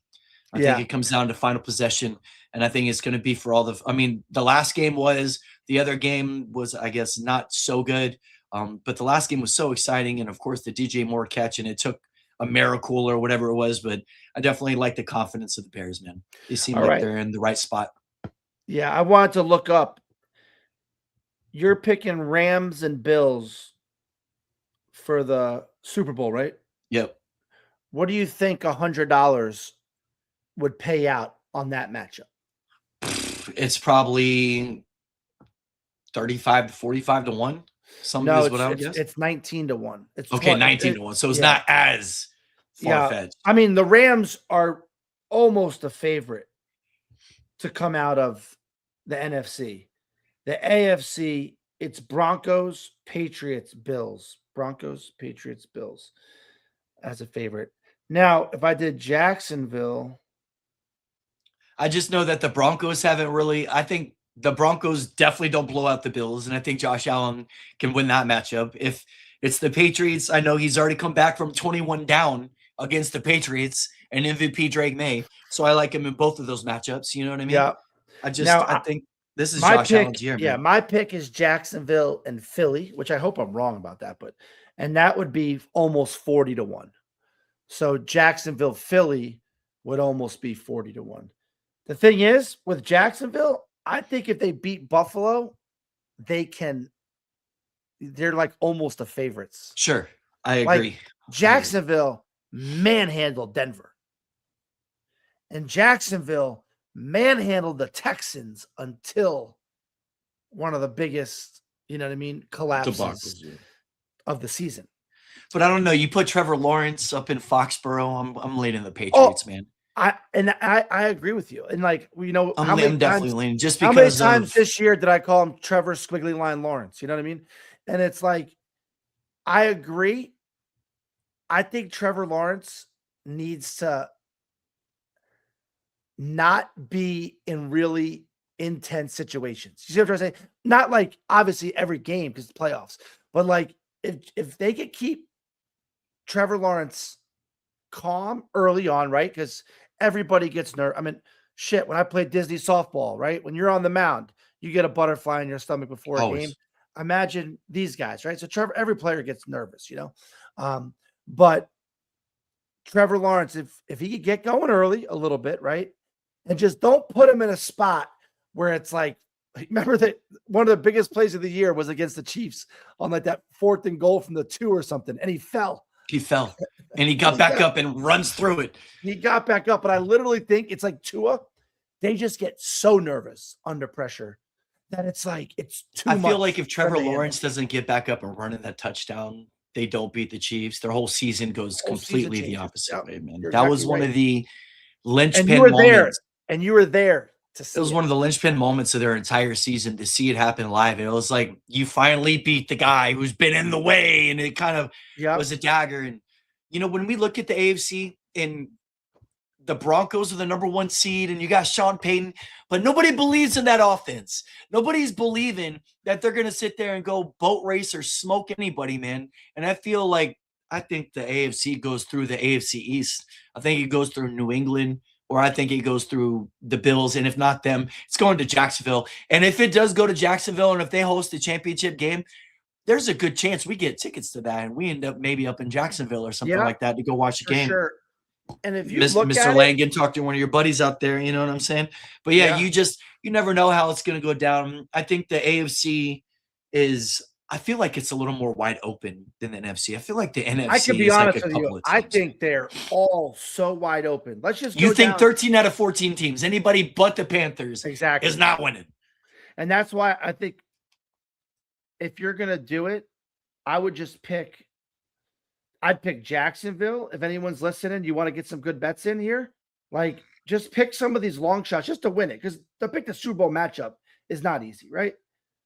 I think it comes down to final possession, and I think it's going to be for all the. I mean, the last game was the other game was, I guess, not so good, but the last game was so exciting, and of course the DJ Moore catch, and it took a miracle or whatever it was. But I definitely like the confidence of the Bears, man. They seem All like right. they're in the right spot. Yeah, I wanted to look up. You're picking Rams and Bills for the Super Bowl, right? Yep. What do you think $100 would pay out on that matchup? It's probably 35 to 45 to 1. No, Is what I would guess. it's 19 to 1. It's Okay, 19 to 1. So it's yeah. not as far-fetched. I mean, the Rams are almost a favorite to come out of the NFC. The AFC, it's Broncos, Patriots, Bills. Broncos, Patriots, Bills as a favorite. Now, if I did Jacksonville, I just know that the Broncos haven't really. I think the Broncos definitely don't blow out the Bills, and I think Josh Allen can win that matchup. If it's the Patriots, I know he's already come back from 21 down against the Patriots and MVP Drake May, so I like him in both of those matchups. You know what I mean? yeah. I think this is Josh Allen's year. Yeah, man. my pick is Jacksonville and Philly, which I hope I'm wrong about that, and that would be almost 40 to 1. So Jacksonville, Philly, would almost be 40-1. The thing is, with Jacksonville, I think if they beat Buffalo, they're like almost the favorites. Sure. I Like agree. Jacksonville manhandled Denver. And Jacksonville manhandled the Texans until one of the biggest, you know what I mean, collapses of the season. But I don't know. You put Trevor Lawrence up in Foxborough. I'm leaning the Patriots, man. I agree with you. And like, you know, I'm definitely leaning just how because many times this year did I call him Trevor Squiggly Line Lawrence? You know what I mean? And it's like, I agree. I think Trevor Lawrence needs to not be in really intense situations. You see what I'm trying to say? Not like obviously every game because it's playoffs, but like if they could keep Trevor Lawrence calm early on, right? Because everybody gets nervous. I mean, shit, when I played Disney softball, right? When you're on the mound, you get a butterfly in your stomach before a game. Imagine these guys, right? So every player gets nervous, you know? But Trevor Lawrence, if he could get going early a little bit, right? And just don't put him in a spot where it's like, remember that one of the biggest plays of the year was against the Chiefs on like that 4th and goal from the 2 or something. And he fell. And he got back up and runs through it. He got back up. But I literally think it's like Tua. They just get so nervous under pressure that it's like, it's too much. I feel like if Trevor Lawrence doesn't get back up and running that touchdown, they don't beat the Chiefs. Their whole season goes completely the opposite way, man. That was one of the linchpin moments. And you were there to see it. Was one of the linchpin moments of their entire season to see it happen live. And it was like, you finally beat the guy who's been in the way. And it kind of was a dagger. And, you know, when we look at the AFC and the Broncos are the number 1 seed and you got Sean Payton, but nobody believes in that offense. Nobody's believing that they're going to sit there and go boat race or smoke anybody, man. And I think the AFC goes through the AFC East. I think it goes through New England, or I think it goes through the Bills. And if not them, it's going to Jacksonville. And if it does go to Jacksonville and if they host the championship game, there's a good chance we get tickets to that and we end up maybe up in Jacksonville or something like that to go watch the game. Sure. And if you look Mr. Langan, talk to one of your buddies out there, you know what I'm saying? But yeah, you never know how it's going to go down. I think the AFC I feel like it's a little more wide open than the NFC. I feel like the NFC I can be honest with you. I think they're all so wide open. Let's just You think 13 out of 14 teams, anybody but the Panthers exactly is not winning. And that's why I think if you're going to do it, I'd pick Jacksonville. If anyone's listening, you want to get some good bets in here, like just pick some of these long shots just to win it. Because to pick the Super Bowl matchup is not easy, right?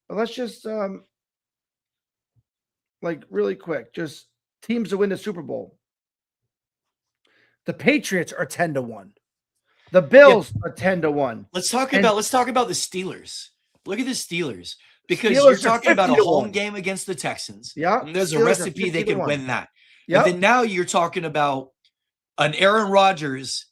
But let's just like really quick, just teams to win the Super Bowl. The Patriots are 10-1. The Bills are 10-1. Let's talk about the Steelers. Look at the Steelers. Because you're talking about a home game against the Texans. Yeah. And there's a recipe they can win that. But then now you're talking about an Aaron Rodgers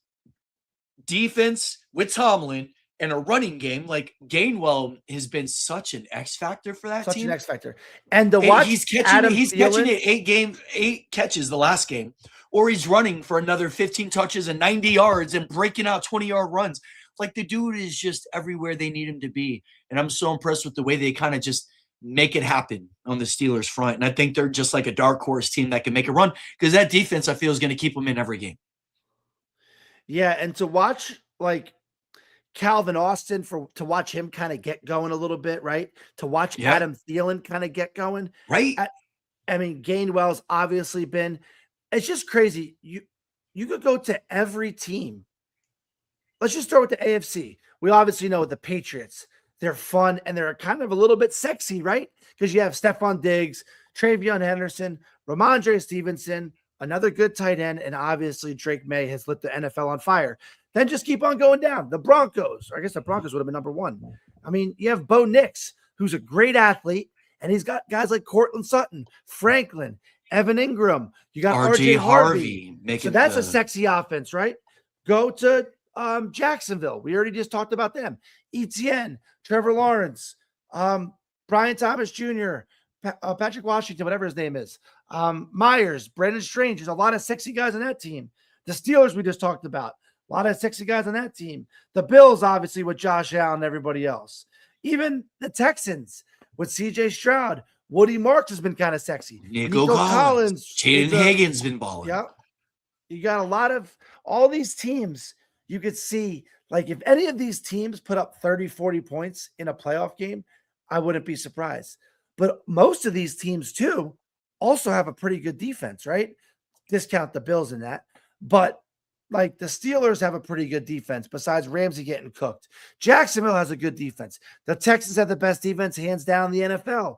defense with Tomlin and a running game. Like Gainwell has been such an X factor for that team. Such an X factor. And the watch he's catching it 8 catches the last game. Or he's running for another 15 touches and 90 yards and breaking out 20-yard runs. Like the dude is just everywhere they need him to be. And I'm so impressed with the way they kind of just make it happen on the Steelers front. And I think they're just like a dark horse team that can make a run because that defense I feel is going to keep them in every game. Yeah. And to watch like Calvin Austin to watch him kind of get going a little bit, right? To watch Adam Thielen kind of get going. Right. I mean, Gainwell's obviously been, it's just crazy. You could go to every team. Let's just start with the AFC. We obviously know the Patriots. They're fun and they're kind of a little bit sexy, right? Because you have Stephon Diggs, Travion Henderson, Ramondre Stevenson, another good tight end, and obviously Drake May has lit the NFL on fire. Then just keep on going down. The Broncos. I guess the Broncos would have been number 1. I mean, you have Bo Nix, who's a great athlete, and he's got guys like Cortland Sutton, Franklin, Evan Ingram. You got RJ Harvey. So that's a sexy offense, right? Go to Jacksonville. We already just talked about them. Etienne, Trevor Lawrence, Brian Thomas Jr., Patrick Washington, whatever his name is, Myers, Brandon Strange. There's a lot of sexy guys on that team. The Steelers we just talked about. A lot of sexy guys on that team. The Bills, obviously, with Josh Allen and everybody else. Even the Texans with C.J. Stroud. Woody Marks has been kind of sexy. Nico Collins. Jaden Higgins been balling. Yeah. You got a lot of all these teams. You could see, like, if any of these teams put up 30, 40 points in a playoff game, I wouldn't be surprised. But most of these teams, too, also have a pretty good defense, right? Discount the Bills in that. But like the Steelers have a pretty good defense besides Ramsey getting cooked. Jacksonville has a good defense. The Texans have the best defense, hands down, in the NFL.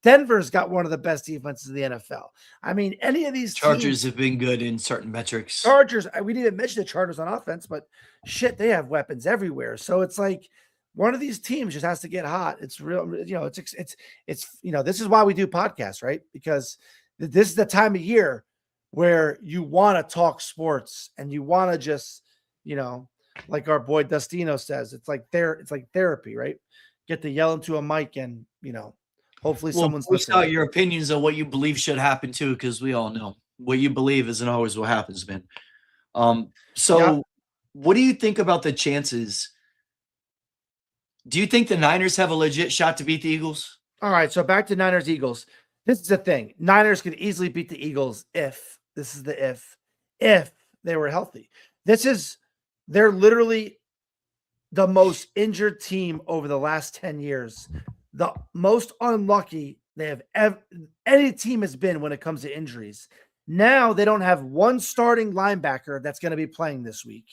Denver's got one of the best defenses in the NFL. I mean, any of these Chargers have been good in certain metrics. Chargers, we didn't mention the Chargers on offense, but shit, they have weapons everywhere. So it's like one of these teams just has to get hot. It's real, it's this is why we do podcasts, right? Because this is the time of year where you want to talk sports and you want to just, like our boy Dustino says, it's like therapy, right? Get to yell into a mic and, hopefully someone's listening. Out your opinions on what you believe should happen too, because we all know what you believe isn't always what happens, man. What do you think about the chances? Do you think the Niners have a legit shot to beat the Eagles? All right, so back to Niners-Eagles. This is the thing. Niners could easily beat the Eagles if they were healthy. They're literally the most injured team over the last 10 years. The most unlucky any team has been when it comes to injuries. Now they don't have one starting linebacker that's going to be playing this week.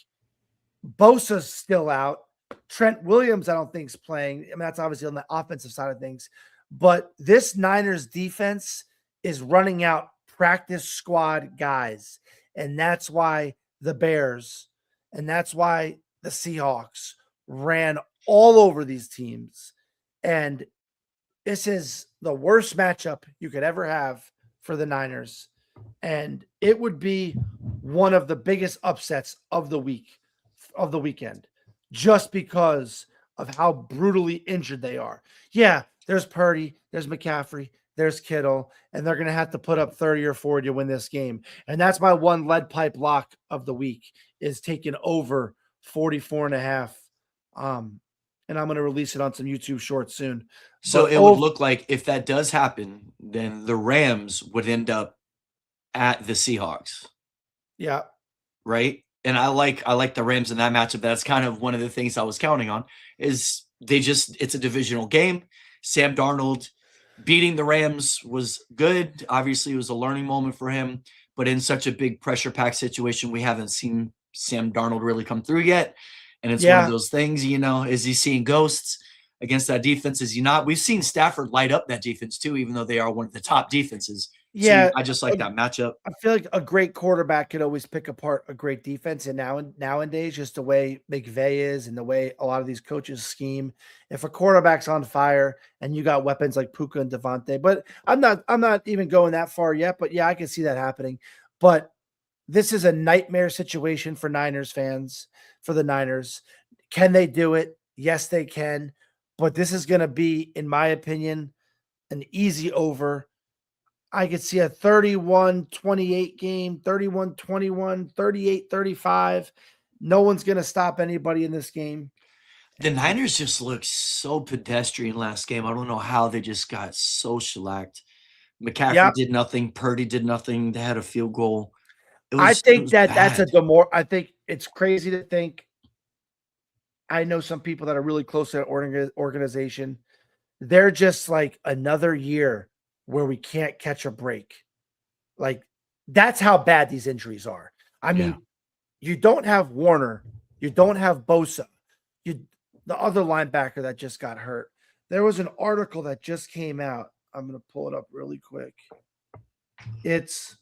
Bosa's still out. Trent Williams, I don't think, is playing. I mean, that's obviously on the offensive side of things. But this Niners defense is running out practice squad guys. And that's why the Bears and that's why the Seahawks ran all over these teams. And this is the worst matchup you could ever have for the Niners. And it would be one of the biggest upsets of the weekend, just because of how brutally injured they are. Yeah, there's Purdy, there's McCaffrey, there's Kittle, and they're going to have to put up 30 or 40 to win this game. And that's my one lead pipe lock of the week, is taking over 44.5. And I'm going to release it on some YouTube shorts soon. So it would look like if that does happen, then the Rams would end up at the Seahawks. Yeah. Right. And I like the Rams in that matchup. That's kind of one of the things I was counting on, is it's a divisional game. Sam Darnold beating the Rams was good. Obviously, it was a learning moment for him, but in such a big pressure pack situation, we haven't seen Sam Darnold really come through yet. And it's one of those things, is he seeing ghosts against that defense? Is he not? We've seen Stafford light up that defense too, even though they are one of the top defenses. Yeah. So I just like that matchup. I feel like a great quarterback could always pick apart a great defense. And nowadays, just the way McVay is and the way a lot of these coaches scheme, if a quarterback's on fire and you got weapons like Puka and Devontae, but I'm not even going that far yet, but yeah, I can see that happening. But this is a nightmare situation for Niners fans, for the Niners. Can they do it? Yes, they can. But this is going to be, in my opinion, an easy over. I could see a 31-28 game, 31-21, 38-35. No one's going to stop anybody in this game. The Niners just looked so pedestrian last game. I don't know how they just got so shellacked. McCaffrey did nothing. Purdy did nothing. They had a field goal. I think that's I think it's crazy to think. I know some people that are really close to that organization. They're just like another year where we can't catch a break. Like, that's how bad these injuries are. I mean, you don't have Warner. You don't have Bosa. The other linebacker that just got hurt. There was an article that just came out. I'm going to pull it up really quick. It's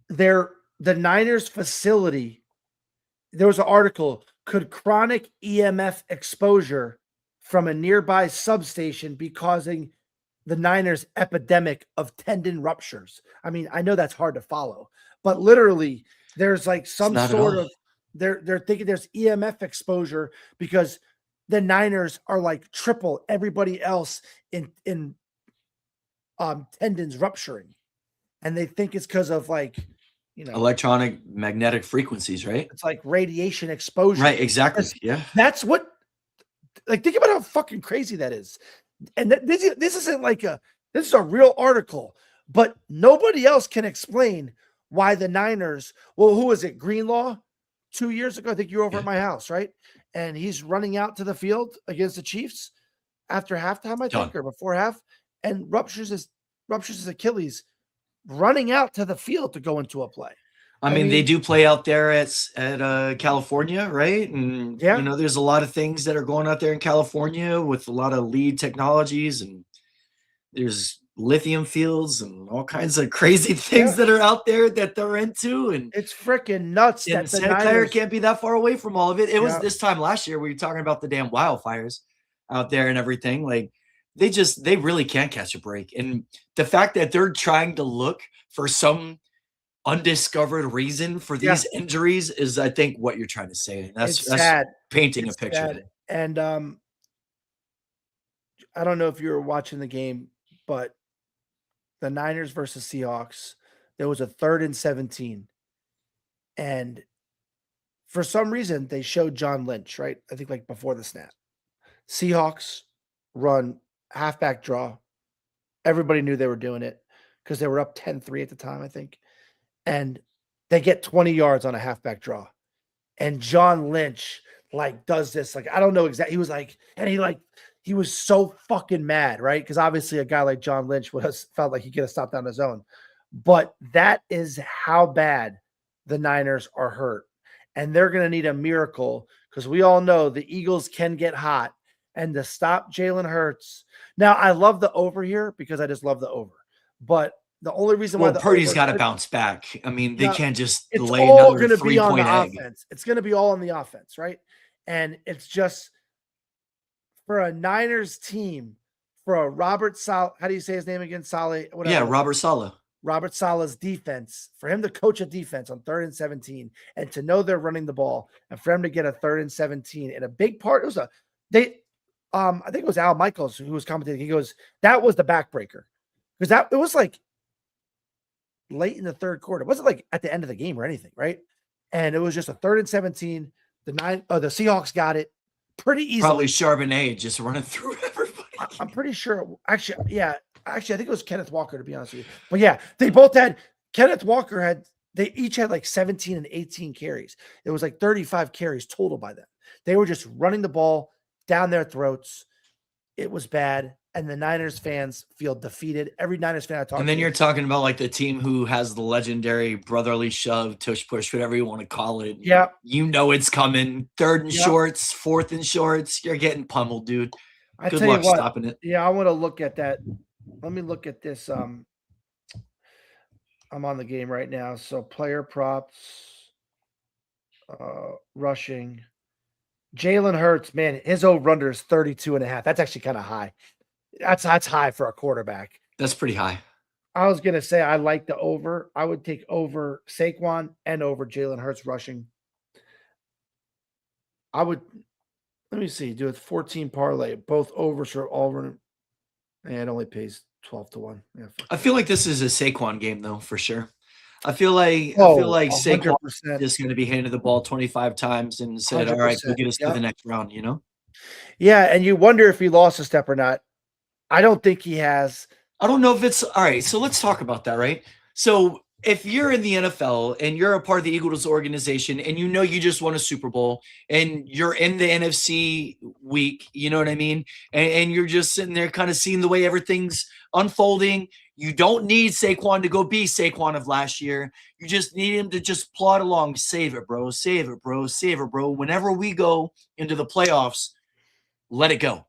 the Niners facility. There was an article, could chronic EMF exposure from a nearby substation be causing the Niners epidemic of tendon ruptures? I mean, I know that's hard to follow, but literally there's like some sort of, they're thinking there's EMF exposure because the Niners are like triple everybody else in tendons rupturing. And they think it's because of like Electronic magnetic frequencies, right? It's like radiation exposure. Right, exactly. Yeah. That's what, like, think about how fucking crazy that is. And this isn't like this is a real article, but nobody else can explain why the Niners, well, who was it? Greenlaw 2 years ago. I think you were over at my house, right? And he's running out to the field against the Chiefs after halftime, I think, or before half, and ruptures his Achilles running out to the field to go into a play. I mean, they do play out there at California, right? And there's a lot of things that are going out there in California with a lot of lead technologies, and there's lithium fields and all kinds of crazy things that are out there that they're into. And it's freaking nuts. And Santa Clara can't be that far away from all of it. It was this time last year we were talking about the damn wildfires out there and everything. Like they really can't catch a break. And the fact that they're trying to look for some undiscovered reason for these injuries is, I think, what you're trying to say. That's sad. Painting a picture. Sad. And I don't know if you were watching the game, but the Niners versus Seahawks, there was a 3rd and 17. And for some reason, they showed John Lynch, right? I think like before the snap. Seahawks run halfback draw. Everybody knew they were doing it because they were up 10-3 at the time, I think. And they get 20 yards on a halfback draw. And John Lynch does this. I don't know exactly. He was he was so fucking mad, right? Because obviously a guy like John Lynch felt like he could have stopped on his own. But that is how bad the Niners are hurt. And they're going to need a miracle because we all know the Eagles can get hot. And to stop Jalen Hurts. Now, I love the over here because I just love the over. But the only reason why Purdy's got to bounce back. I mean, they can't just lay another another 3-point egg. Offense. It's going to be all on the offense, right? And it's just for a Niners team, for a Robert Saleh, how do you say his name again? Saleh? Robert Saleh. Robert Saleh's defense, for him to coach a defense on 3rd and 17 and to know they're running the ball and for him to get a 3rd and 17. And a big part, I think it was Al Michaels who was commentating. He goes, that was the backbreaker. Because it was like late in the 3rd quarter. It wasn't like at the end of the game or anything, right? And it was just a 3rd and 17. The Seahawks got it pretty easily. Probably Charbonnet just running through everybody. I'm pretty sure. Actually, I think it was Kenneth Walker, to be honest with you. But yeah, they both had. Kenneth Walker they each had like 17 and 18 carries. It was like 35 carries total by them. They were just running the ball down their throats. It was bad. And the Niners fans feel defeated. Every Niners fan I talk to. And then you're talking about like the team who has the legendary brotherly shove, tush push, whatever you want to call it. Yeah. You know it's coming. 3rd and shorts, 4th and shorts. You're getting pummeled, dude. Good luck stopping it. Yeah, I want to look at that. Let me look at this. I'm on the game right now. So player props, rushing. Jalen Hurts, man, his over-under is 32.5. That's actually kind of high. That's high for a quarterback. That's pretty high. I was going to say I like the over. I would take over Saquon and over Jalen Hurts rushing. Let me see, do a 14 parlay. Both overs are all running. And it only pays 12-1. Yeah, I feel like this is a Saquon game, though, for sure. I feel like Saquon is just going to be handed the ball 25 times and said, all right, go get us to the next round, you know? Yeah, and you wonder if he lost a step or not. I don't think he has. I don't know if it's all right. So let's talk about that, right? So if you're in the NFL and you're a part of the Eagles organization and you know you just won a Super Bowl and you're in the NFC week, you know what I mean? And you're just sitting there kind of seeing the way everything's unfolding. You don't need Saquon to go be Saquon of last year. You just need him to just plod along. Save it, bro. Save it, bro. Save it, bro. Whenever we go into the playoffs, let it go,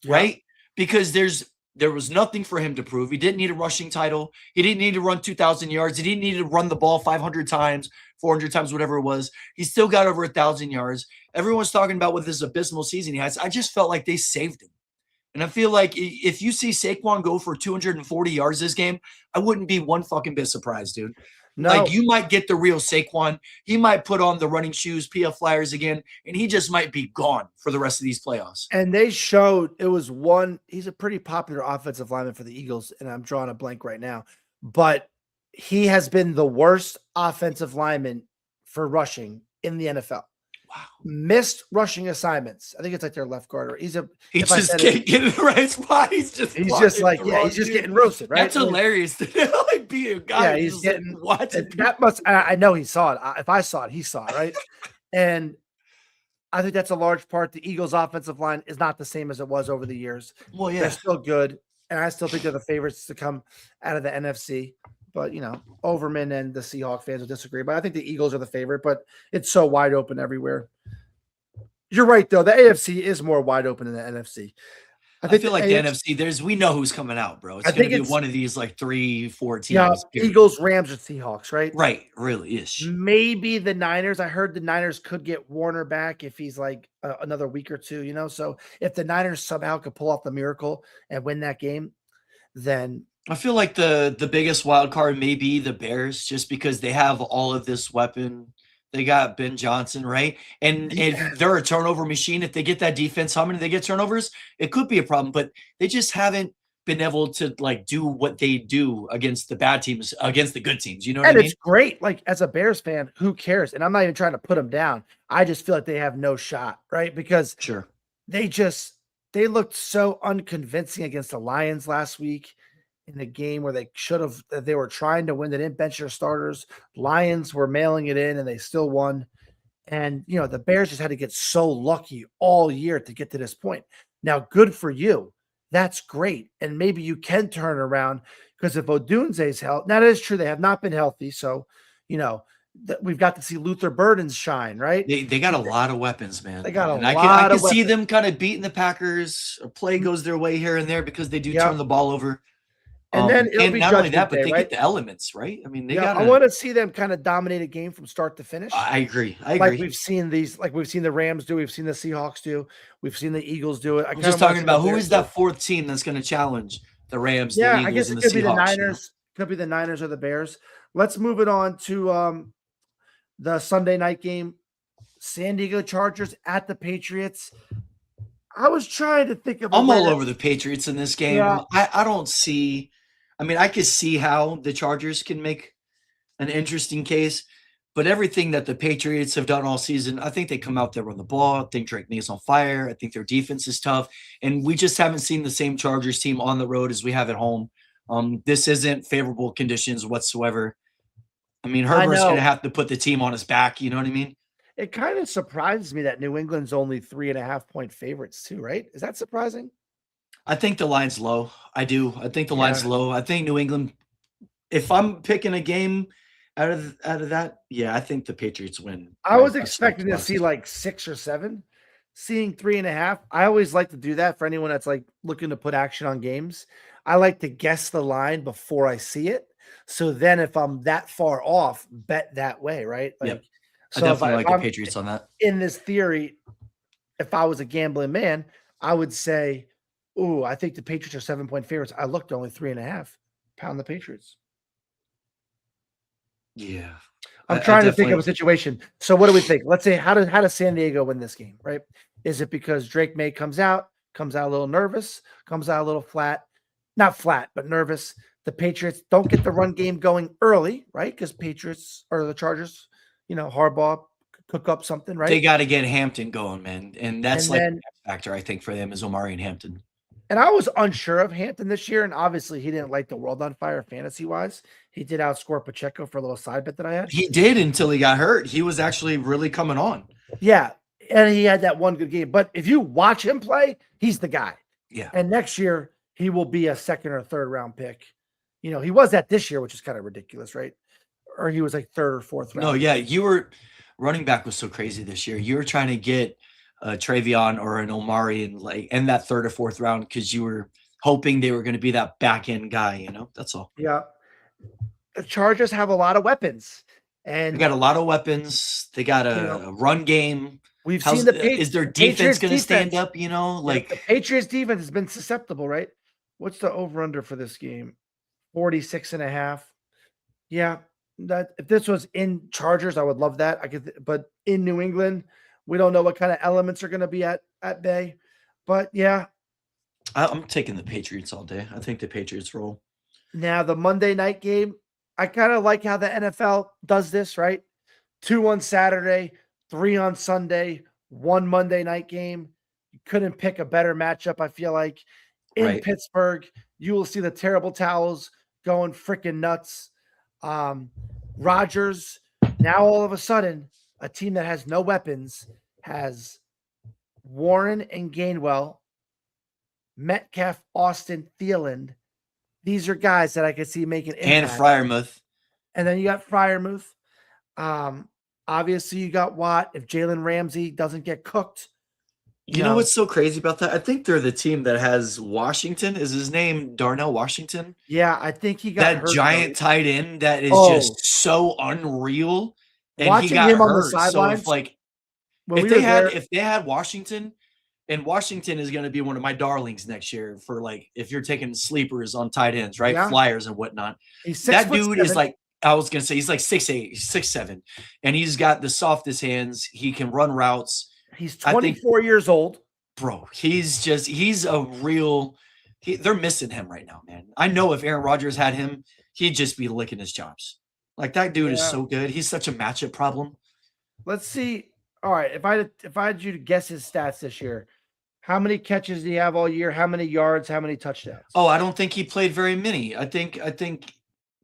right? Because there was nothing for him to prove. He didn't need a rushing title. He didn't need to run 2,000 yards. He didn't need to run the ball 500 times, 400 times, whatever it was. He still got over 1,000 yards. Everyone's talking about what this abysmal season he has. I just felt like they saved him. And I feel like if you see Saquon go for 240 yards this game, I wouldn't be one fucking bit surprised, dude. No. Like, you might get the real Saquon. He might put on the running shoes, PF Flyers again, and he just might be gone for the rest of these playoffs. And they showed he's a pretty popular offensive lineman for the Eagles, and I'm drawing a blank right now. But he has been the worst offensive lineman for rushing in the NFL. Wow. Missed rushing assignments. I think it's like their left guard. Or He if I just said can't it, get in the right spot. He's just like, the yeah, wrong he's just dude. getting roasted, right? That's hilarious. Like be a guy. Yeah, he's just getting like, watching. that must. I know he saw it. If I saw it, he saw it, right? And I think that's a large part. The Eagles' offensive line is not the same as it was over the years. Well, They're yeah. still good, and I still think they're the favorites to come out of the NFC. But Overman and the Seahawk fans will disagree. But I think the Eagles are the favorite. But it's so wide open everywhere. You're right, though. The AFC is more wide open than the NFC. I feel like the NFC, we know who's coming out, bro. It's going to be one of these like 3-4 teams. Yeah, Eagles, Rams, or Seahawks, right? Right, really ish. Maybe the Niners. I heard the Niners could get Warner back if he's like another week or two, So if the Niners somehow could pull off the miracle and win that game, then I feel like the biggest wild card may be the Bears, just because they have all of this weapon. They got Ben Johnson, right? And if they're a turnover machine, if they get that defense humming and they get turnovers, it could be a problem. But they just haven't been able to like do what they do against the bad teams, against the good teams. You know what I mean? It's great. Like as a Bears fan, who cares? And I'm not even trying to put them down. I just feel like they have no shot, right? Because sure, they looked so unconvincing against the Lions last week in a game where they were trying to win. They didn't bench their starters. Lions were mailing it in and they still won. And, the Bears just had to get so lucky all year to get to this point. Now, good for you. That's great. And maybe you can turn around because if Odunze's healthy, now that is true. They have not been healthy. So, we've got to see Luther Burden's shine, right? They got a lot of weapons, man. They got a lot I can of see weapons. them kind of beating the Packers. A play goes their way here and there because they do turn the ball over. And then it'll be not only that, but day, they right? get the elements, right? I mean, I want to see them kind of dominate a game from start to finish. I agree. Like we've seen the Rams do, we've seen the Seahawks do, we've seen the Eagles do it. I'm just talking about who is that fourth team that's going to challenge the Rams, the Eagles, I guess and it the could be the Seahawks. Niners. Could be the Niners or the Bears. Let's move it on to the Sunday night game. San Diego Chargers at the Patriots. I was trying to think of. I'm all over the Patriots in this game. Yeah. I don't see. I mean, I could see how the Chargers can make an interesting case, but everything that the Patriots have done all season, I think they come out there on the ball. I think Drake May's on fire. I think their defense is tough, and we just haven't seen the same Chargers team on the road as we have at home. This isn't favorable conditions whatsoever. I mean, Herbert's going to have to put the team on his back. You know what I mean? It kind of surprises me that New England's only 3.5-point favorites too, right? Is that surprising? I think the line's low. I do. I think the line's low. I think New England, if I'm picking a game out of that, I think the Patriots win. I was expecting to see like 6 or 7. Seeing 3.5. I always like to do that for anyone that's like looking to put action on games. I like to guess the line before I see it. So then if I'm that far off, bet that way, right? Like, yep. So I definitely like the Patriots on that. In this theory, if I was a gambling man, I would say, ooh, I think the Patriots are 7-point favorites. I looked only 3.5. Pound the Patriots. Yeah. I'm trying to think of a situation. So what do we think? Let's say, how does San Diego win this game, right? Is it because Drake May comes out a little nervous, comes out a little flat, not flat, but nervous. The Patriots don't get the run game going early, right? Because Patriots or the Chargers, Harbaugh cook up something, right? They got to get Hampton going, man. And that's the factor, I think, for them is Omari and Hampton. And I was unsure of Hampton this year, and obviously he didn't light the world on fire fantasy-wise. He did outscore Pacheco for a little side bet that I had. He did until he got hurt. He was actually really coming on. Yeah, and he had that one good game. But if you watch him play, he's the guy. Yeah. And next year, he will be a 2nd or 3rd round pick. He was that this year, which is kind of ridiculous, right? Or he was like 3rd or 4th round. No, yeah, running back was so crazy this year. You were trying to get Travion or an Omari in that 3rd or 4th round because you were hoping they were going to be that back end guy. That's all. Yeah, the Chargers have a lot of weapons, and they got a lot of weapons. They got a run game. We've seen is their defense going to stand up? Like the Patriots defense has been susceptible, right? What's the over under for this game? 46.5. Yeah, that if this was in Chargers, I would love that. But in New England, we don't know what kind of elements are going to be at bay. But yeah, I'm taking the Patriots all day. I think the Patriots roll. Now the Monday night game, I kind of like how the NFL does this, right? 2 on Saturday, 3 on Sunday, 1 Monday night game. You couldn't pick a better matchup, I feel like. In Right. Pittsburgh, you will see the terrible towels going freaking nuts. Rodgers, now all of a sudden, a team that has no weapons has Warren and Gainwell, Metcalf, Austin, Thielen. These are guys that I could see making And impact. Freiermuth. And then you got Freiermuth. Obviously, you got Watt. If Jalen Ramsey doesn't get cooked, You know what's so crazy about that? I think they're the team that has Washington. Is his name Darnell Washington? Yeah, I think he got That hurt. giant tight end that is just so unreal. And he Watching got him on the hurt. So sidelines, if they had Washington, and Washington is going to be one of my darlings next year for like if you're taking sleepers on tight ends, right? Yeah. Flyers and whatnot. That dude is like, I was gonna say he's like 6'8", 6'7", and he's got the softest hands. He can run routes. He's 24 years old. Bro, he's a real they're missing him right now, man. I know if Aaron Rodgers had him, he'd just be licking his chops. Like that dude is so good. He's such a matchup problem. Let's see. All right, if I had you to guess his stats this year, how many catches do you have all year? How many yards? How many touchdowns? Oh, I don't think he played very many. I think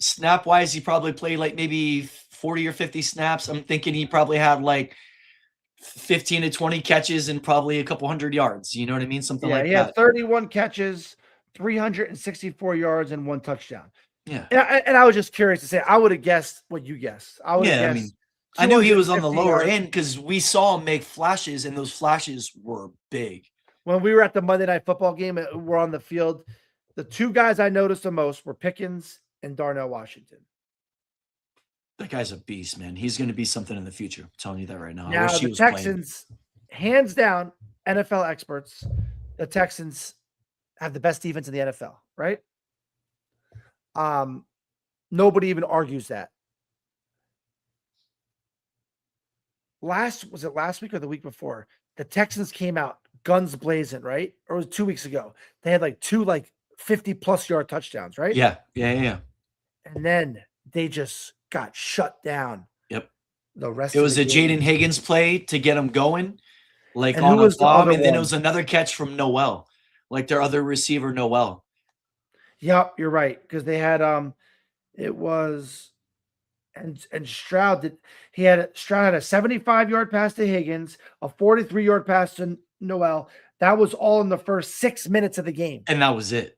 snap wise, he probably played like maybe 40 or 50 snaps. I'm thinking he probably had like 15 to 20 catches and probably a couple hundred yards. You know what I mean? Something like that. Yeah, 31 catches, 364 yards, and 1 touchdown. Yeah. And I was just curious to say, I would have guessed what you guessed. I would have guessed. I knew he was on the lower end because we saw him make flashes, and those flashes were big. When we were at the Monday Night Football game, we're on the field. The 2 guys I noticed the most were Pickens and Darnell Washington. That guy's a beast, man. He's going to be something in the future. I'm telling you that right now. Now, the Texans, hands down, NFL experts, the Texans have the best defense in the NFL, right? Nobody even argues that. Last week or the week before? The Texans came out guns blazing, right? Or it was 2 weeks ago. They had like 2 50+ yard touchdowns, right? Yeah. And then they just got shut down. Yep. The rest it was of a Jaden Higgins play to get him going, like and on a bomb, and then one? it was another catch from Noel, like their other receiver, Noel. Yep, you're right, because they had it was and Stroud had a 75-yard pass to Higgins, a 43-yard pass to Noel. That was all in the first 6 minutes of the game. And that was it.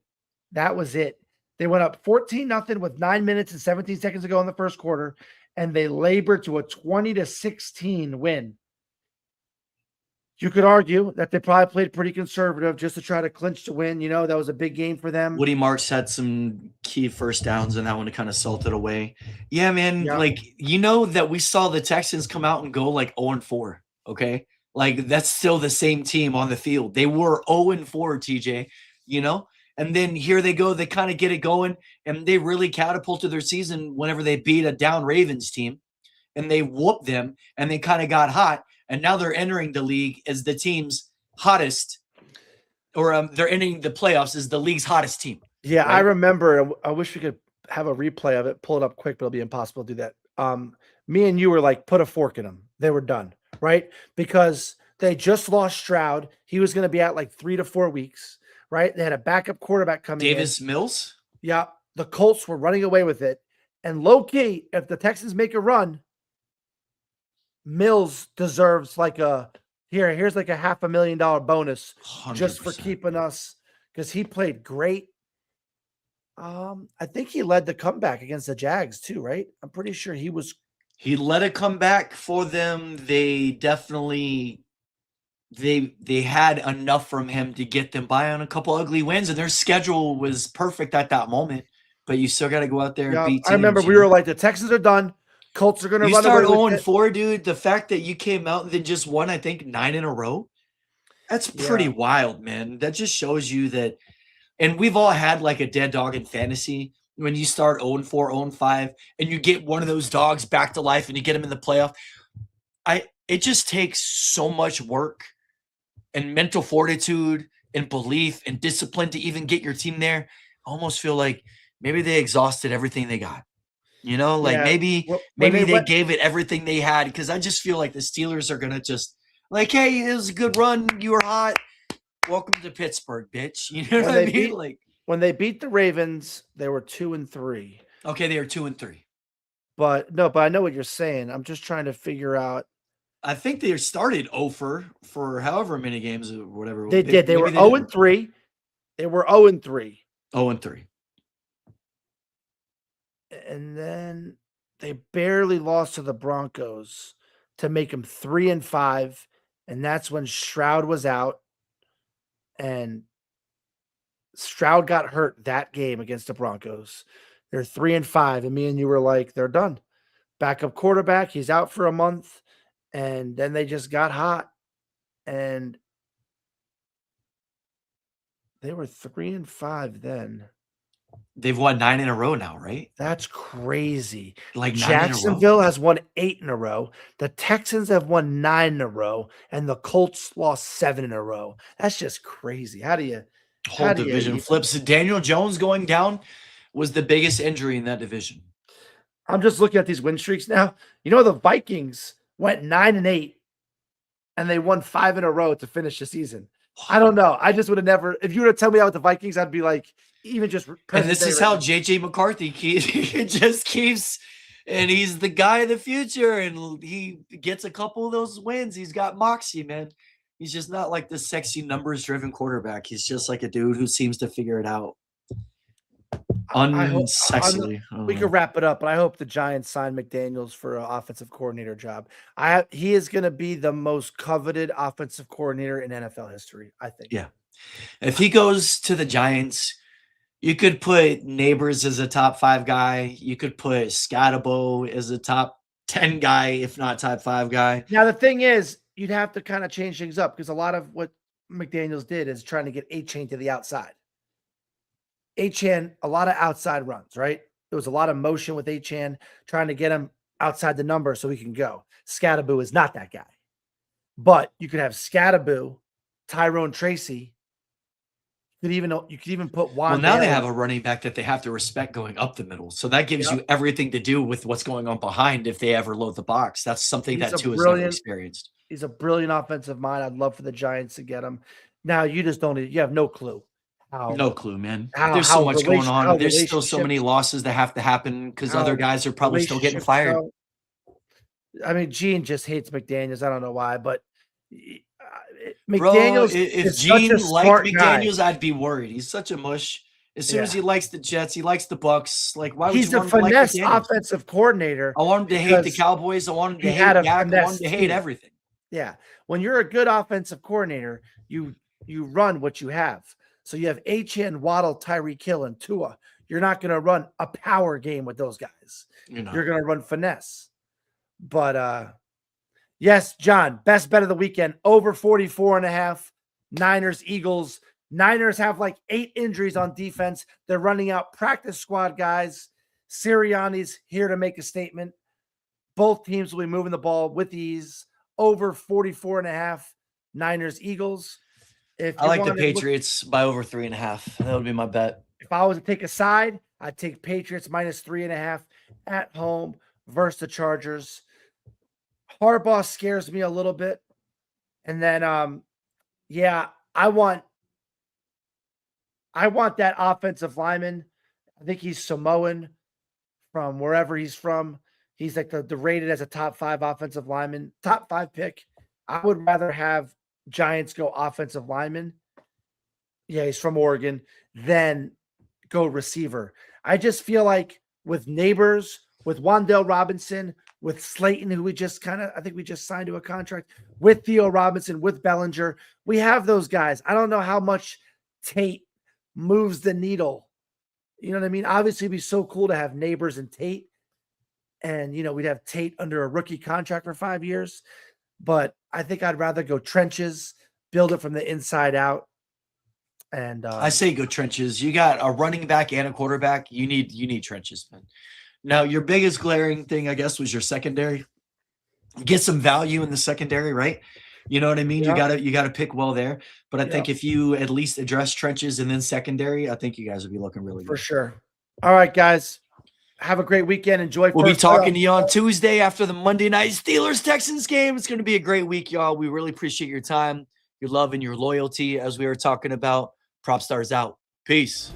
They went up 14-0 with 9 minutes and 17 seconds to go in the first quarter, and they labored to a 20-16 win. You could argue that they probably played pretty conservative just to try to clinch to win. That was a big game for them. Woody Marks had some key first downs in that one to kind of salted away. Yeah, man. Yeah. Like, that we saw the Texans come out and go like 0-4. Okay. Like, that's still the same team on the field. They were 0-4, TJ, and then here they go. They kind of get it going, and they really catapulted their season whenever they beat a down Ravens team, and they whooped them, and they kind of got hot. And now they're entering the league as the team's hottest, or they're entering the playoffs as the league's hottest team. Yeah, right? I remember. I wish we could have a replay of it, pull it up quick, but it'll be impossible to do that. Me and you were like, put a fork in them. They were done, right? Because they just lost Stroud. He was going to be out like 3 to 4 weeks, right? They had a backup quarterback coming in. Davis Mills? Yeah. The Colts were running away with it. And low-key, if the Texans make a run, Mills deserves like here's like a $500,000 bonus 100%. Just for keeping us, because he played great. I think he led the comeback against the Jags too, right? I'm pretty sure he led a comeback for them. They definitely they had enough from him to get them by on a couple ugly wins, and their schedule was perfect at that moment. But you still got to go out there and beat teams. I remember we were like, the Texans are done. Colts are going to run away. You start 0-4, dude. The fact that you came out and then just won, I think, 9 in a row, that's pretty wild, man. That just shows you that. And we've all had like a dead dog in fantasy when you start 0-4, 0-5, and you get one of those dogs back to life and you get them in the playoff. It just takes so much work and mental fortitude and belief and discipline to even get your team there. I almost feel like maybe they exhausted everything they got. You know, like Yeah. maybe When they they went, gave it everything they had, because I just feel like the Steelers are gonna just like, hey, it was a good run. You were hot. Welcome to Pittsburgh, bitch. You know when what I they mean? beat Like, when they beat the Ravens, they were 2-3. okay, they are 2-3. But no, but I know what you're saying. I'm just trying to figure out. I think they started over for however many games or whatever. They did. They Maybe were they 0 didn't. and 3. They were 0 and 3. 0-3. And then they barely lost to the Broncos to make them 3 and 5. And that's when Stroud was out. And Stroud got hurt that game against the Broncos. They're 3 and 5. And me and you were like, they're done. Backup quarterback. He's out for a month. And then they just got hot. And they were 3 and 5 then. They've won 9 in a row now, right? That's crazy. Like 9 in a row. Jacksonville has won 8 in a row. The Texans have won 9 in a row, and the Colts lost 7 in a row. That's just crazy. How do you Whole division flips? Daniel Jones going down was the biggest injury in that division. I'm just looking at these win streaks now. You know, the Vikings went 9 and 8, and they won 5 in a row to finish the season. I don't know. I just would have never. If you were to tell me that with the Vikings, I'd be like, even just. And this is how JJ McCarthy just keeps, and he's the guy of the future, and he gets a couple of those wins. He's got moxie, man. He's just not like the sexy numbers-driven quarterback. He's just like a dude who seems to figure it out. Unsexily. We could wrap it up, but I hope the Giants sign McDaniels for an offensive coordinator job. He is going to be the most coveted offensive coordinator in NFL history, I think. Yeah. If he goes to the Giants, you could put Neighbors as a top 5 guy. You could put Scatabo as a top 10 guy, if not top 5 guy. Now, the thing is, you'd have to kind of change things up because a lot of what McDaniels did is trying to get A-Chain to the outside. A-Chan, a lot of outside runs, right? There was a lot of motion with A-Chan trying to get him outside the number so he can go. Scatabo is not that guy. But you could have Scatabo, Tyrone Tracy. You could even put Juan. Well, now they have a running back that they have to respect going up the middle. So that gives you everything to do with what's going on behind if they ever load the box. That's something that Tua has never experienced. He's a brilliant offensive mind. I'd love for the Giants to get him. Now you just don't. You have no clue. No clue, man. There's so much going on. There's still so many losses that have to happen because other guys are probably still getting fired. I mean, Gene just hates McDaniels. I don't know why, but McDaniels. Bro, if Gene liked McDaniels, guy. I'd be worried. He's such a mush. As soon as he likes the Jets, he likes the Bucks. Like, why would he's you a finesse offensive coordinator? I want him to hate the Cowboys. I want him to hate Dak. I want him to hate everything. Yeah, when you're a good offensive coordinator, you run what you have. So you have H.N., Waddle, Tyreek Hill, and Tua. You're not going to run a power game with those guys. You're going to run finesse. But, yes, John, best bet of the weekend, over 44.5, Niners, Eagles. Niners have like 8 injuries on defense. They're running out practice squad guys. Sirianni's here to make a statement. Both teams will be moving the ball with ease. Over 44.5, Niners, Eagles. I like the Patriots by over 3.5. That would be my bet. If I was to take a side, I'd take Patriots minus 3.5 at home versus the Chargers. Harbaugh scares me a little bit. And then, I want that offensive lineman. I think he's Samoan from wherever he's from. He's like the rated as a top 5 offensive lineman, top 5 pick. I would rather have Giants go offensive lineman. Yeah, he's from Oregon. Then go receiver. I just feel like with Neighbors, with Wan'Dale Robinson, with Slayton, who I think we just signed to a contract, with Theo Robinson, with Bellinger, we have those guys. I don't know how much Tate moves the needle. You know what I mean? Obviously, it'd be so cool to have Neighbors and Tate. And, we'd have Tate under a rookie contract for 5 years. But I think I'd rather go trenches, build it from the inside out. And I say go trenches. You got a running back and a quarterback. You need trenches, man. Now, your biggest glaring thing, I guess, was your secondary. Get some value in the secondary, right? You know what I mean? Yeah. You gotta pick well there. But I think if you at least address trenches and then secondary, I think you guys would be looking really good. For sure. All right, guys. Have a great weekend. Enjoy. We'll be talking to you on Tuesday after the Monday night Steelers-Texans game. It's going to be a great week, y'all. We really appreciate your time, your love, and your loyalty as we were talking about. Prop Stars out. Peace.